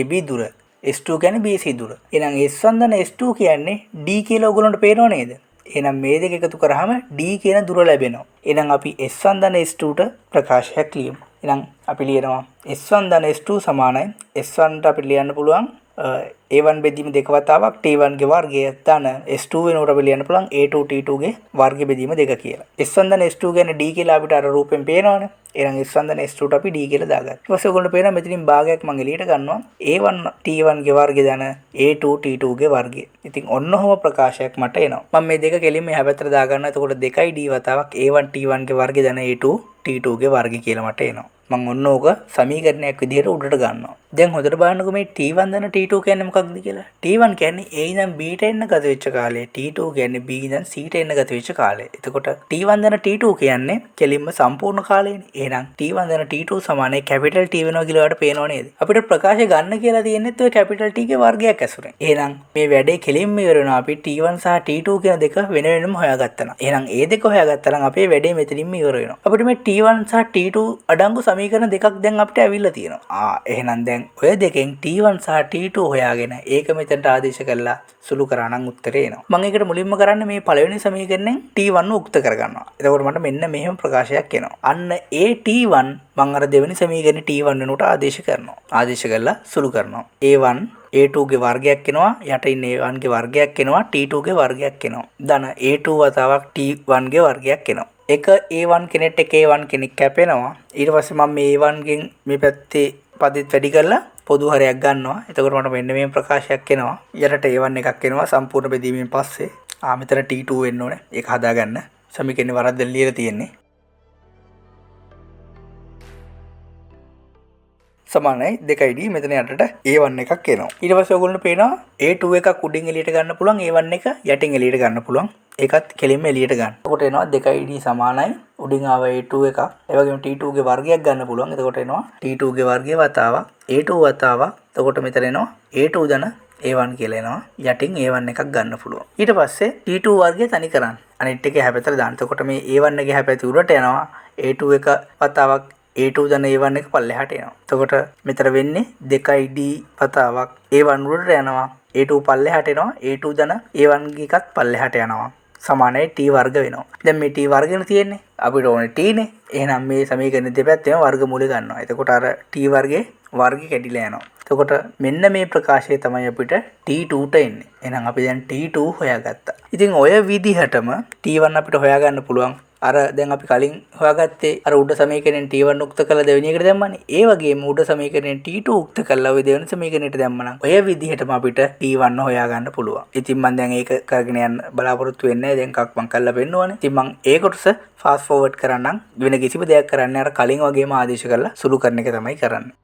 AB දුර. S2 කියන්නේ BC දුර. එහෙනම් S1 දන S2 කියන්නේ D කියලා ඔයගොල්ලන්ට පේනව නේද? එහෙනම් මේ දෙක එකතු කරාම D කියන දුර ලැබෙනවා. එහෙනම් අපි S1 දන S2 ට ප්‍රකාශයක් ලියමු. එහෙනම් අපි ලියනවා S1 දන S2 සමානයි S1 ට අපිට ලියන්න පුළුවන් A1 බෙදීම 2 වතාවක් T1 ගේ වර්ගය ධන S2 වෙනකොට අපි ලියන්න පුළුවන් A2 T2 ගේ වර්ග බෙදීම 2 කියලා. S1 දන S2 කියන්නේ D කියලා අපිට අර රූපෙන් පේනවනේ. එහෙනම් S1 දන S2 ට අපි D කියලා දාගත්තා. ඊට පස්සේ ඔයගොල්ලෝ පේනවා මෙතනින් භාගයක් මම එළියට ගන්නවා. A1 T1 ගේ වර්ගය ධන A2 T2 ගේ වර්ගය. ඉතින් ඔන්නෝම ප්‍රකාශයක් මට එනවා. මම මේ දෙක කෙලින්ම එහා පැත්තට දාගන්නවා. එතකොට 2යි D වතාවක් A1 T1 ගේ වර්ගය ධන A2 T2 ගේ වර්ගය කියලා මට එනවා. මම ඔන්න ඕක සමීකරණයක් විදිහට උඩට ගන්නවා. දැන් හොඳට බලන්නකෝ මේ T1 දන T2 කියන්නේ මොකක්ද කියලා. T1 කියන්නේ A ඉඳන් B ට එන්න ගත වෙච්ච කාලය. T2 කියන්නේ B ඉඳන් C ට එන්න ගත වෙච්ච කාලය. එතකොට T1 දන T2 කියන්නේ කෙලින්ම සම්පූර්ණ කාලයනේ. එහෙනම් T1 දන T2 සමානයි කැපිටල් T වෙනවා කියලා ඔයාලට පේනව නේද? අපිට ප්‍රකාශය ගන්න කියලා තියෙන්නේත් ඔය කැපිටල් T ගේ වර්ගයක් ඇසුරෙන්. එහෙනම් මේ වැඩේ කෙලින්ම ඉවර වෙනවා. අපි T1 සහ T2 කියන දෙක වෙන වෙනම හොයාගත්තා නම්. එහෙනම් ඒ දෙක හොයාගත්තා නම් අපේ වැඩේ මෙතනින්ම ඉවර වෙනවා. අපිට මේ T1 සහ T2 අඩංගු සමීකරණ දෙකක් දැන් අපිට ඇවිල්ලා තියෙනවා. එහෙනම් දැන් ඔය දෙකෙන් T1 සහ T2 හොයාගෙන ඒක මෙතනට ආදේශ කරලා සුළු කරා නම් උත්තරේ එනවා. මම ඒකට මුලින්ම කරන්නේ මේ පළවෙනි සමීකරණයෙන් T1 උක්ත කරගන්නවා. එතකොට මට මෙන්න මෙහෙම ප්‍රකාශයක් එනවා. අන්න ඒ T1 මම අර දෙවෙනි සමීකරණේ T1 වෙනුවට ආදේශ කරනවා. ආදේශ කරලා සුළු කරනවා. A1 A2 ගේ වර්ගයක් එනවා. යට ඉන්න A1 ගේ වර්ගයක් එනවා. T2 ගේ වර්ගයක් එනවා. ධන A2 වතාවක් T1 ගේ වර්ගයක් එනවා. එක A1 කෙනෙක් එක A1 කෙනෙක් කැපෙනවා. ඊට පස්සේ මම මේ A1 ගෙන් මේ පැත්තේ පදෙත් වැඩි කරලා පොදු හරයක් ගන්නවා. එතකොට මට මෙන්න මේ ප්‍රකාශයක් එනවා. යටට A1 එකක් එනවා සම්පූර්ණ බෙදීමෙන් පස්සේ. මෙතන T2 වෙන්න ඕනේ. ඒක හදාගන්න. සමීකරණේ වරද්දලා ලියලා තියෙන්නේ. සමානයි 2යි D මෙතන යටට A1 එකක් එනවා. ඊට පස්සේ ඔයගොල්ලෝ පේනවා A2 එකක් උඩින් එළියට ගන්න පුළුවන් A1 එක යටින් එළියට ගන්න පුළුවන්. ඒකත් කෙලින්ම එළියට ගන්න. එතකොට එනවා 2යි D සමානයි උඩින් ආව A2 එකක්. ඒ වගේම T2 ගේ වර්ගයක් ගන්න පුළුවන්. එතකොට එනවා T2 ගේ වර්ගයේ වතාවක් A2 වතාවක්. එතකොට මෙතන එනවා A2 ධන A1 කියලා එනවා. යටින් A1 එකක් ගන්න පුළුවන්. ඊට පස්සේ T2 වර්ගය තනි කරන්න. අනිත් එකේ හැපැතට දාන්න. එතකොට මේ A1 එකේ හැපැති උඩට යනවා. A2 එක වතාවක් A2 ධන A1 එක පල්ලෙහාට එනවා. එතකොට මෙතන වෙන්නේ 2D වතාවක් A1 උඩට යනවා. A2 පල්ලෙහාට එනවා. A2 ධන A1 එකත් පල්ලෙහාට යනවා. සමානයි t වර්ග වෙනවා. දැන් මේ t වර්ගෙන තියෙන්නේ අපිට ඕනේ t නේ. එහෙනම් මේ සමීකරණ දෙපැත්තේම වර්ගමූල ගන්නවා. එතකොට අර t වර්ගේ වර්ගය කැඩිලා යනවා. එතකොට මෙන්න මේ ප්‍රකාශය තමයි අපිට t2ට එන්නේ. එහෙනම් අපි දැන් t2 හොයාගත්තා. ඉතින් ඔය විදිහටම t1 අපිට හොයාගන්න පුළුවන්. අර දැන් අපි කලින් හොයාගත්තේ අර උඩ සමීකරණයෙන් t1 උක්ත කළා දෙවෙනි එකට දැම්මනේ. ඒ වගේම උඩ සමීකරණයෙන් t2 උක්ත කළා ඔය දෙවෙනි සමීකරණයට දැම්මනම් ඔය විදිහටම අපිට t1 හොයාගන්න පුළුවන්. ඉතින් මම දැන් ඒක කරගෙන යන්න බලාපොරොත්තු වෙන්නේ දැන් එකක් මම කරලා පෙන්නවනේ. ඉතින් මම ඒ කොටස ෆාස්ට් ෆෝවර්ඩ් කරන්නම්. වෙන කිසිම දෙයක් කරන්නේ අර කලින් වගේම ආදේශ කරලා සුළු කරන එක තමයි කරන්නේ.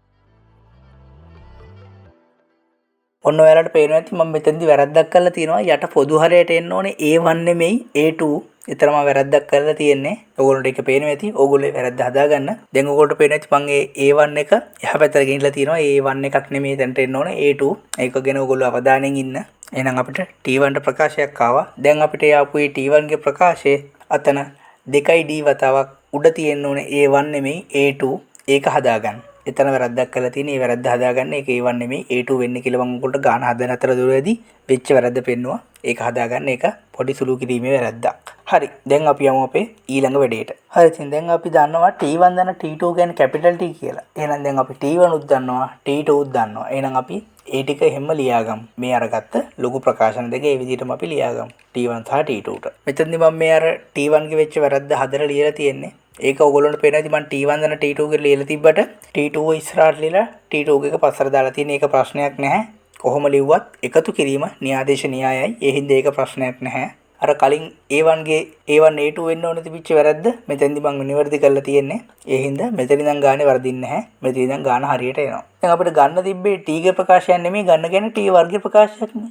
ඔන්න ඔයාලට පේනවා ඇති මම මෙතනදී වැරද්දක් කරලා තියෙනවා. යට පොදු හරයට එන්න ඕනේ A1 නෙමෙයි A2. එතරම් වැරද්දක් කරලා තියෙන්නේ. ඕගොල්ලන්ට ඒක පේනවා ඇති. ඕගොල්ලෝ වැරද්ද හදාගන්න. දැන් ඕගොල්ලන්ට පේනවා ඇති මම ඒ A1 එක එහා පැත්තට ගෙනිලා තියෙනවා. A1 එකක් නෙමෙයි දැන්ට එන්න ඕනේ A2. ඒක ගැන ඕගොල්ලෝ අවධානයෙන් ඉන්න. එහෙනම් අපිට T1 ප්‍රකාශයක් ආවා. දැන් අපිට ආපු මේ T1 ගේ ප්‍රකාශය අතන 2D වතාවක් උඩ තියෙන්න ඕනේ A1 නෙමෙයි A2. ඒක හදාගන්න. එතන වැරද්දක් කරලා තියෙන. ඒ වැරද්ද හදාගන්න. ඒක A1 නෙමෙයි A2 වෙන්නේ කියලා මම උගලට ගාන හදන අතර දුරේදී වෙච්ච වැරද්ද පෙන්නුවා. ඒක හදාගන්න. ඒක පොඩි සුළු කිරීමේ වැරද්දක්. හරි. දැන් අපි යමු අපේ ඊළඟ වැඩේට. හරි. ඉතින් දැන් අපි දන්නවා T1 දන්න T2 කියන්නේ කැපිටල් T කියලා. එහෙනම් දැන් අපි T1 උත් දන්නවා T2 උත් දන්නවා. එහෙනම් අපි ඒ ටික හැම ලියාගමු. මේ අරගත්ත ලොකු ප්‍රකාශන දෙක ඒ විදිහටම අපි ලියාගමු. T1 සහ T2ට. මෙතනදී මම මේ අර T1 ගේ වෙච්ච වැරද්ද හදලා ලියලා තියෙන්නේ. ඒක ඔයගොල්ලන්ට පේනවා ඉතින් මම T1 දන්න T2 ගේ ලියලා තිබ්බට T2 ඉස්සරහට ලියලා T2 එක පස්සට දාලා තියෙන එක ප්‍රශ්නයක් නැහැ. කොහොම ලිව්වත් එකතු කිරීම න්‍යායදේශ න්‍යායයි. ඒ හින්දා ඒක ප්‍රශ්නයක් නැහැ. අර කලින් A1 ගේ A1 A2 වෙන්න ඕනේ තිබිච්ච වැරද්ද මෙතෙන්දි මම නිවැරදි කරලා තියෙන්නේ. ඒ හින්දා මෙතන ඉඳන් ගානේ වරදින්නේ නැහැ. මෙතන ඉඳන් ගාන හරියට එනවා. දැන් අපිට ගන්න තිබ්බේ T ගේ ප්‍රකාශයක් නෙමෙයි ගන්න කියන්නේ T වර්ගයේ ප්‍රකාශයක් නේ.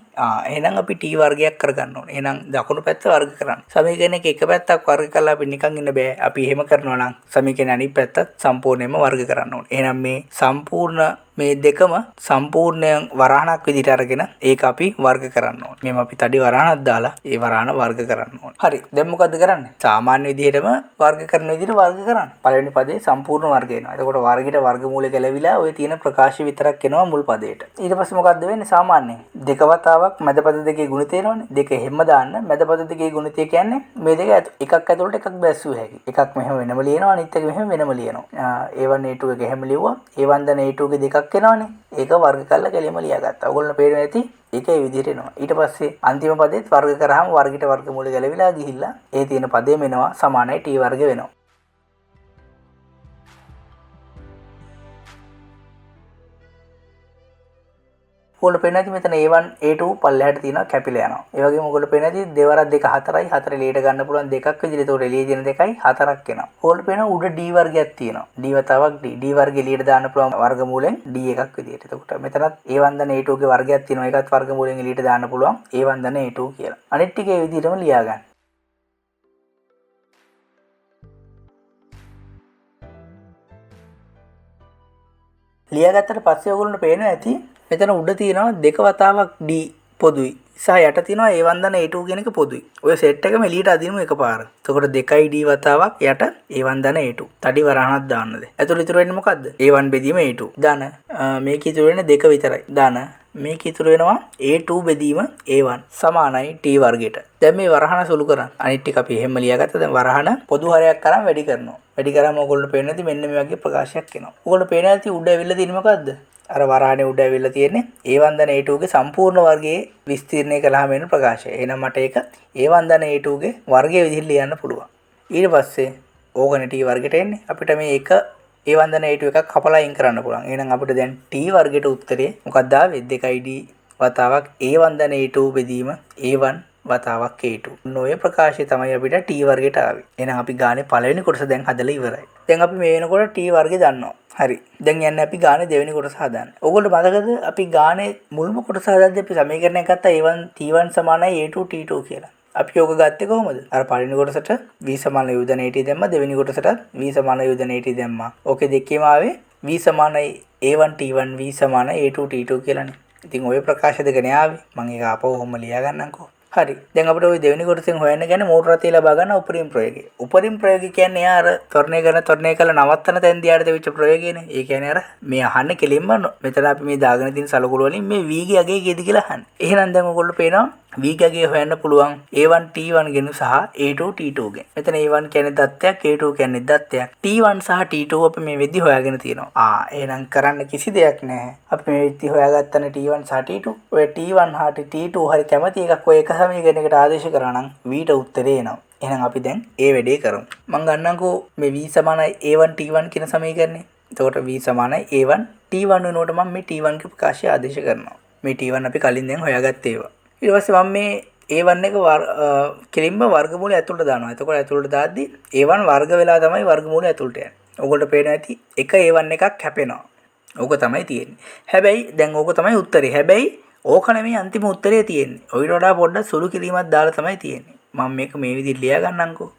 එහෙනම් අපි T වර්ගයක් කරගන්න ඕනේ. එහෙනම් දකුණු පැත්ත වර්ග කරන්න. සමීකරණයක එක පැත්තක් වර්ග කරලා අපි නිකන් ඉන්න බෑ. අපි එහෙම කරනවා නම් සමීකරණේ අනිත් පැත්තත් සම්පූර්ණයෙන්ම වර්ග කරන්න ඕනේ. එහෙනම් මේ සම්පූර්ණ මේ දෙකම සම්පූර්ණයෙන් වරහණක් විදිහට අරගෙන ඒක අපි වර්ග කරන්න ඕනේ. මෙහෙම අපි තඩි වරහණක් දාලා ඒ වරහණ වර්ග කරන්න ඕනේ. හරි. දැන් මොකද්ද කරන්නේ? සාමාන්‍ය විදිහටම වර්ග කරන විදිහට වර්ග කරන්න. පළවෙනි පදේ සම්පූර්ණ වර්ග එනවා. එතකොට වර්ගයට වර්ගමූලය ගැලවිලා ඔය තියෙන ප්‍රකාශය විතරක් එනවා මුල් පදේට. ඊට පස්සේ මොකද්ද වෙන්නේ? සාමාන්‍යයෙන් දෙක වතාවක් මැද පද දෙකේ ගුණිතය එනවනේ. දෙක හැම දාන්න මැද පද දෙකේ ගුණිතය කියන්නේ මේ දෙක එකක් ඇතුළට එකක් බැස්සුව හැකි. එකක් මෙහෙම වෙනම ලියනවා අනිත් එක මෙහෙම වෙනම ලියනවා. A1 A2 එක හැම ලියුවා. A1 දන A2 ගේ දෙකක් එනවනේ. ඒක වර්ග කරලා කෙලිම ලියාගත්තා. ඔයගොල්ලෝ පේනවා ඇති ඒක ඒ විදිහට එනවා. ඊට පස්සේ අන්තිම පදේත් වර්ග කරාම වර්ගයට වර්ගමූල ගැලවිලා ගිහිල්ලා ඒ තියෙන පදේම එනවා සමානයි t වර්ග වෙනවා. ඔයගොල්ලෝ පේනවා ඇති මෙතන A1 A2 පල්ලෙහාට තියෙනවා කැපිලා යනවා. ඒ වගේම ඔයගොල්ලෝ පේනවා ඇති දෙවරක් දෙක හතරයි. හතර එළියට ගන්න පුළුවන් දෙකක් විදිහට. ඒතකොට එළියේ තියෙන දෙකයි හතරක් එනවා. ඔයගොල්ලෝ පේනවා උඩ D වර්ගයක් තියෙනවා. D වතාවක් D. D වර්ගය එළියට දාන්න පුළුවන් වර්ගමූලෙන් D එකක් විදිහට. එතකොට මෙතනත් A1 දන A2 ගේ වර්ගයක් තියෙනවා. ඒකත් වර්ගමූලෙන් එළියට දාන්න පුළුවන් A1 දන A2 කියලා. අනිත් ටික ඒ විදිහටම ලියා ගන්න. ලියාගත්තට පස්සේ ඔයගොල්ලන්ට පේනවා ඇති මෙතන උඩ තියෙනවා දෙක වතාවක් D පොදුයි. සහ යට තියෙනවා A1 දන A2 කියන එක පොදුයි. ඔය සෙට් එකම එළියට අදිනු එකපාර. එතකොට 2D වතාවක් යට A1 දන A2. තඩි වරහණක් දාන්නද. එතකොට ඉතුරු වෙන්නේ මොකද්ද? A1 බෙදීම A2. දාන මේක ඉතුරු වෙන්නේ දෙක විතරයි. දාන මේක ඉතුරු වෙනවා A2 බෙදීම A1 සමානයි t වර්ගයට. දැන් මේ වරහණ සුළු කරන් අනිත් ටික අපි එහෙම ලියාගත්තා. දැන් වරහණ පොදු හරයක් කරන් වැඩි කරනවා. වැඩි කරාම ඔයගොල්ලෝ පේන්නේ නැති මෙන්න මේ වගේ ප්‍රකාශයක් එනවා. ඔයගොල්ලෝ පේන්නේ නැති උඩ ඇවිල්ලා තියෙන්නේ මොකද්ද? අර වරහනේ උඩ ඇවිල්ලා තියෙන්නේ A1 දන A2 ගේ සම්පූර්ණ වර්ගයේ විස්තීර්ණය කළාම එන ප්‍රකාශය. එහෙනම් මට ඒක A1 දන A2 ගේ වර්ගයේ විදිහට ලියන්න පුළුවන්. ඊට පස්සේ ඕකනේ t වර්ගයට එන්නේ. අපිට මේ එක A1 දන A2 එකක් කපලා අයින් කරන්න පුළුවන්. එහෙනම් අපිට දැන් t වර්ගයට උත්තරේ මොකක්ද ආවේ? 2D වතාවක් A1 දන A2 බෙදීම A1 වතාවක් A2. නොයේ ප්‍රකාශය තමයි අපිට t වර්ගයට ආවේ. එහෙනම් අපි ගානේ පළවෙනි කොටස දැන් හදලා ඉවරයි. දැන් අපි මේ වෙනකොට t වර්ගය දන්නවා. හරි. දැන් යන්නේ අපි ගානේ දෙවෙනි කොටස හදන්න. ඕගොල්ලෝ මතකද අපි ගානේ මුල්ම කොටස හදද්දී අපි සමීකරණයක් ගත්තා A1 T1 සමානයි A2 T2 කියලා. අපි ඕක ගත්තේ කොහොමද? අර පළවෙනි කොටසට v සමාන යොදන AT දැම්මා. දෙවෙනි කොටසට v සමාන යොදන AT දැම්මා. ඕකේ දෙකේම ආවේ v සමානයි A1 T1 v සමානයි A2 T2 කියලානේ. ඉතින් ওই ප්‍රකාශ දෙක නේ ආවේ. මම ඒක ආපහු ඔහොම ලියා ගන්නම්කෝ. හරි. දැන් අපිට ওই දෙවෙනි කොටසෙන් හොයන්න ගන්නේ මෝටර රථය ලබා ගන්න උපරිම ප්‍රයෝගය. උපරිම ප්‍රයෝගය කියන්නේ එයා අර ත්වරණය කළ නවත්තන තැන් දිහාට දෙවිච්ච ප්‍රයෝගයනේ. ඒ කියන්නේ අර මේ අහන්නේ කෙලින්ම මෙතන අපි මේ දාගෙන තියෙන සලකුණු වලින් මේ V ගේ අගේ කීයද කියලා අහන්නේ. එහෙනම් දැන් ඔයගොල්ලෝ පේනවා V ගේ අගේ හොයන්න පුළුවන් A1 T1 ගෙන සහ A2 T2 ගෙන. මෙතන A1 කියන්නේ දත්තයක්, A2 කියන්නේ දත්තයක්. T1 සහ T2 අපි මේ වෙද්දි හොයාගෙන තියෙනවා. එහෙනම් කරන්න කිසි දෙයක් නැහැ. අපි මේ වෙද්දි හොයාගත්තනේ T1 සහ T2. ඔය T1 හා T2 හරි කැමති එකක් ඔය එක සමීකරණයකට ආදේශ කරා නම් V ට උත්තරේ එනවා. එහෙනම් අපි දැන් ඒ වැඩේ කරමු. මම ගන්නම්කෝ මේ V සමානයි A1 T1 කියන සමීකරණය. එතකොට V සමානයි A1 T1 වෙනකොට මම මේ T1 ගේ ප්‍රකාශය ආදේශ කරනවා. මේ T1 අපි කලින් දැන් හොයාගත්ත ඒවා. ඊට පස්සේ මම මේ A1 එක කෙලින්ම වර්ගමූලය ඇතුළට දානවා. එතකොට ඇතුළට දාද්දි A1 වර්ග වෙලා තමයි වර්ගමූලය ඇතුළට යන්නේ. ඔයගොල්ලෝ පේනවා ඇති එක A1 එකක් හැපෙනවා. ඕක තමයි තියෙන්නේ. හැබැයි දැන් ඕක තමයි උත්තරේ. හැබැයි ඕක නෙමෙයි අන්තිම උත්තරේ තියෙන්නේ. ඔයිට වඩා පොඩ්ඩක් සුළු කිරීමක් දාලා තමයි තියෙන්නේ. මම මේක මේ විදිහට ලියා ගන්නම්කෝ.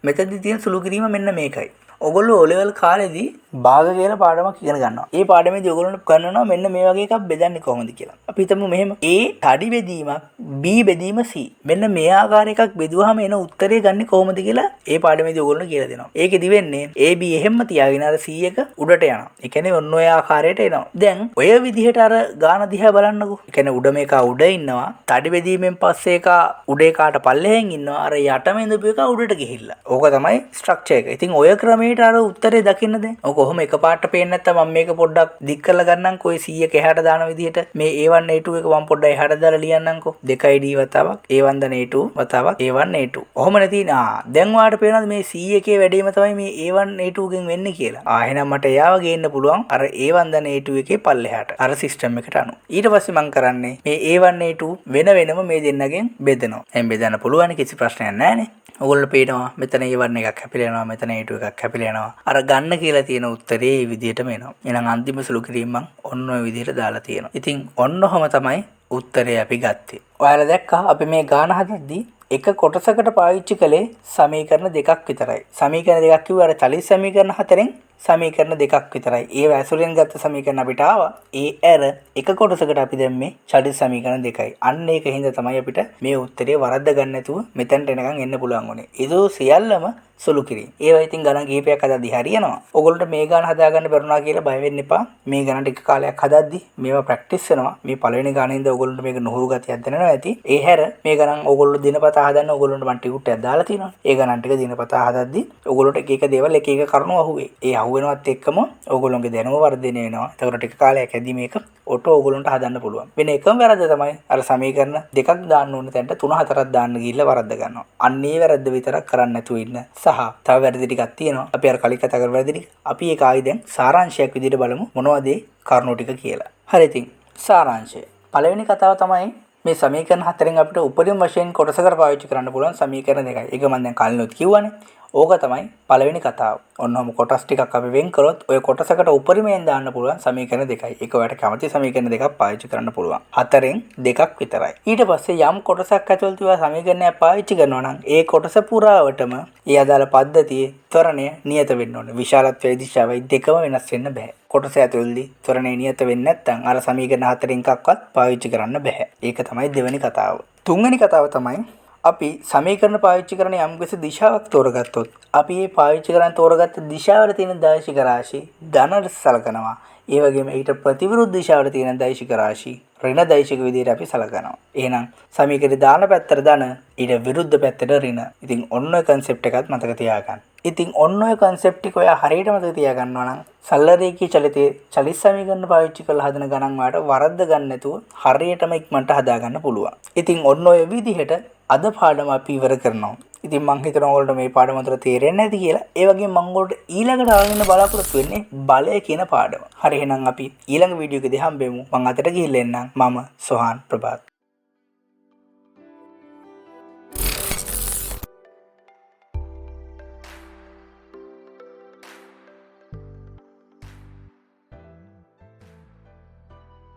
මෙතනදී තියෙන සුළු කිරීම මෙන්න මේකයි. ඔයගොල්ලෝ O level කාලේදී භාග කියලා පාඩමක් ඉගෙන ගන්නවා. ඒ පාඩමේදී ඔයගොල්ලෝ කරනවා මෙන්න මේ වගේ එකක් බෙදන්නේ කොහොමද කියලා. අපි හිතමු මෙහෙම A තඩි බෙදීමක් B බෙදීම C. මෙන්න මේ ආකාර එකක් බෙදුවාම එන උත්තරේ ගන්න කොහොමද කියලා ඒ පාඩමේදී ඔයගොල්ලෝ කියලා දෙනවා. ඒකෙදි වෙන්නේ AB එහෙම්ම තියාගෙන අර C එක උඩට යනවා. ඒ කියන්නේ ඔන්න ඔය ආකාරයට එනවා. දැන් ඔය විදිහට අර ගාන දිහා බලන්නකෝ. ඒ කියන්නේ උඩ මේක උඩ ඉන්නවා. තඩි බෙදීමෙන් පස්සේ එක උඩ එකාට පල්ලෙහෙන් ඉන්නවා. අර යටම ඉඳපු එක උඩට ගිහිල්ලා. ඕක තමයි ස්ට්‍රක්චර් එක. ඉතින් ඔය ක්‍රමයට අර උත්තරේ දකින්න දැන්. ඔක කොහොම එකපාරට පේන්නේ නැත්නම් මම මේක පොඩ්ඩක් දික් කරලා ගන්නම්කෝ. ඔය 100 එක එහාට දාන විදිහට මේ A1 A2 එක මම පොඩ්ඩක් එහාට දාලා ලියන්නම්කෝ. 2යි D වතාවක් A1 දන A2 වතාවක් A1 A2. ඔහොම නැති දැන් ඔයාලට පේනවාද මේ 100 එකේ වැඩිම තමයි මේ A1 A2 ගෙන් වෙන්නේ කියලා. එහෙනම් මට එයාව ගේන්න පුළුවන් අර A1 දන A2 එකේ පල්ලෙහාට. අර සිස්ටම් එකට අනුව. ඊට පස්සේ මම කරන්නේ මේ A1 A2 වෙන වෙනම මේ දෙන්නගෙන් බෙදනවා. එහෙන් බෙදන්න පුළුවන් කිසි ප්‍රශ්නයක් නැහැ නේ. ඔයගොල්ලෝ පේනවා මෙතන A1 එකක් හැපිලා යනවා, මෙතන A2 එකක් හැපිලා යනවා. අර ගන්න කියලා තියෙන උත්තරේ මේ විදිහටම එනවා. එහෙනම් අන්තිම සුළු කිරීම මම ඔන්න ඔය විදිහට දාලා තියෙනවා. ඉතින් ඔන්නෝම තමයි උත්තරේ අපි ගත්තේ. ඔයාලා දැක්කා අපි මේ ගාන හදද්දී එක කොටසකට පාවිච්චි කළේ සමීකරණ දෙකක් විතරයි. සමීකරණ දෙකක් කිව්ව අර චලිත සමීකරණ හතරෙන් සමීකරණ දෙකක් විතරයි. ඒ ඇසුරෙන් ගත්ත සමීකරණ අපිට ආවා. ඒ ඇර එක කොටසකට අපි දැම්මේ චලිත සමීකරණ දෙකයි. අන්න ඒක හින්දා තමයි අපිට මේ උත්තරේ වරද්ද ගන්න නැතුව මෙතනට එනකන් එන්න පුළුවන් උනේ. ඒදෝ සියල්ලම සුළු කිරීම. ඒවා ඉතින් ගණන් කිහිපයක් හදද්දි හරියනවා. ඔයගොල්ලන්ට මේ ගණන් හදාගන්න බැරුණා කියලා බය වෙන්න එපා. මේ ගණන් ටික කාලයක් හදද්දි මේවා ප්‍රැක්ටිස් වෙනවා. මේ පළවෙනි ගණනින්ද ඔයගොල්ලන්ට මේක නුහුරු ගතියක් දැනෙනවා ඇති. ඒ හැර මේ ගණන් ඔයගොල්ලෝ දිනපතා හදන්න ඔයගොල්ලන්ට මම ටිකුට් එකක් දාලා තියෙනවා. ඒ ගණන් ටික දිනපතා හදද්දි ඔයගොල්ලන්ට එක එක දේවල් එක එක කරුණු අහුවේ. ඒ අහුවෙනවත් එක්කම ඔයගොල්ලන්ගේ දැනුම වර්ධනය වෙනවා. ඒකට ටික කාලයක් ඇද්දි මේක ඔටෝ ඔයගොල්ලන්ට හදන්න පුළුවන්. වෙන එකම වැරද්ද තමයි අර සමීකරණ දෙකක් දාන්න ඕන තැනට 3-4ක් දාන්න ගිහිල්ලා වරද්ද ගන්නවා. අන්න ඒ වැරද්ද විතරක් කරන්න නැතුව ඉන්න. සහ තව වැරදි ටිකක් තියෙනවා. අපි අර කලින් කතා කරපු වැරදි ටික. අපි ඒක ආයි දැන් සාරාංශයක් විදිහට බලමු මොනවද ඒ කරුණු ටික කියලා. හරි ඉතින් සාරාංශය. පළවෙනි කතාව තමයි මේ සමීකරණ හතරෙන් අපිට උපරිම වශයෙන් කොටසකට පාවිච්චි කරන්න පුළුවන් සමීකරණ දෙකයි. ඒක මම දැන් කලිනුත් කිව්වනේ. ඕක තමයි පළවෙනි කතාව. ඔන්නෝම කොටස් ටිකක් අපි වෙන් කරොත් ඔය කොටසකට උපරිමයෙන් දාන්න පුළුවන් සමීකරණ දෙකයි. ඒක ඔයාලට කැමති සමීකරණ දෙකක් පාවිච්චි කරන්න පුළුවන්. හතරෙන් දෙකක් විතරයි. ඊට පස්සේ යම් කොටසක් ඇතුළත තියෙන සමීකරණයක් පාවිච්චි කරනවා නම් ඒ කොටස පුරාවටම ඒ අදාළ පද්ධතියේ ත්වරණය නියත වෙන්න ඕනේ. විශාලත්වයේ දිශාවයි දෙකම වෙනස් වෙන්න බෑ. කොටස ඇතුළතදී ත්වරණය නියත වෙන්නේ නැත්නම් අර සමීකරණ හතරෙන් එකක්වත් පාවිච්චි කරන්න බෑ. ඒක තමයි දෙවෙනි කතාව. තුන්වෙනි කතාව තමයි අපි සමීකරණ පාවිච්චි කරන යම්කිසි දිශාවක් තෝරගත්තොත් අපි මේ පාවිච්චි කරන් තෝරගත්ත දිශාවල තියෙන දෛශික රාශි ධනට සලකනවා. ඒ වගේම ඊට ප්‍රතිවිරුද්ධ දිශාවල තියෙන දෛශික රාශි ඍණ දෛශික විදිහට අපි සලකනවා. එහෙනම් සමීකරණේ දාන පැත්තට ධන ඊට විරුද්ධ පැත්තට ඍණ. ඉතින් ඔන්න ඔය concept එකත් මතක තියාගන්න. ඉතින් ඔන්න ඔය concept එක ඔයා හරියට මතක තියාගන්නවා නම් සරලරේඛීය චලිතයේ චලිත සමීකරණ පාවිච්චි කරලා හදන ගණන් වලට වරද්ද ගන්න නැතුව හරියටම ඉක්මනට හදා ගන්න පුළුවන්. ඉතින් ඔන්න ඔය විදිහට අද පාඩම අපි ඉවර කරනවා. ඉතින් මං හිතනවා ඔයාලට මේ පාඩම අතර තේරෙන්නේ නැති කියලා. ඒ වගේම මම ඔයාලට ඊළඟට ආවෙන්න බලාපොරොත්තු වෙන්නේ බලය කියන පාඩම. හරි එහෙනම් අපි ඊළඟ වීඩියෝ එකේදී හම්බෙමු. මං අතට ගිහිල්ලා එන්නම්. මම සොහාන් ප්‍රභාත්.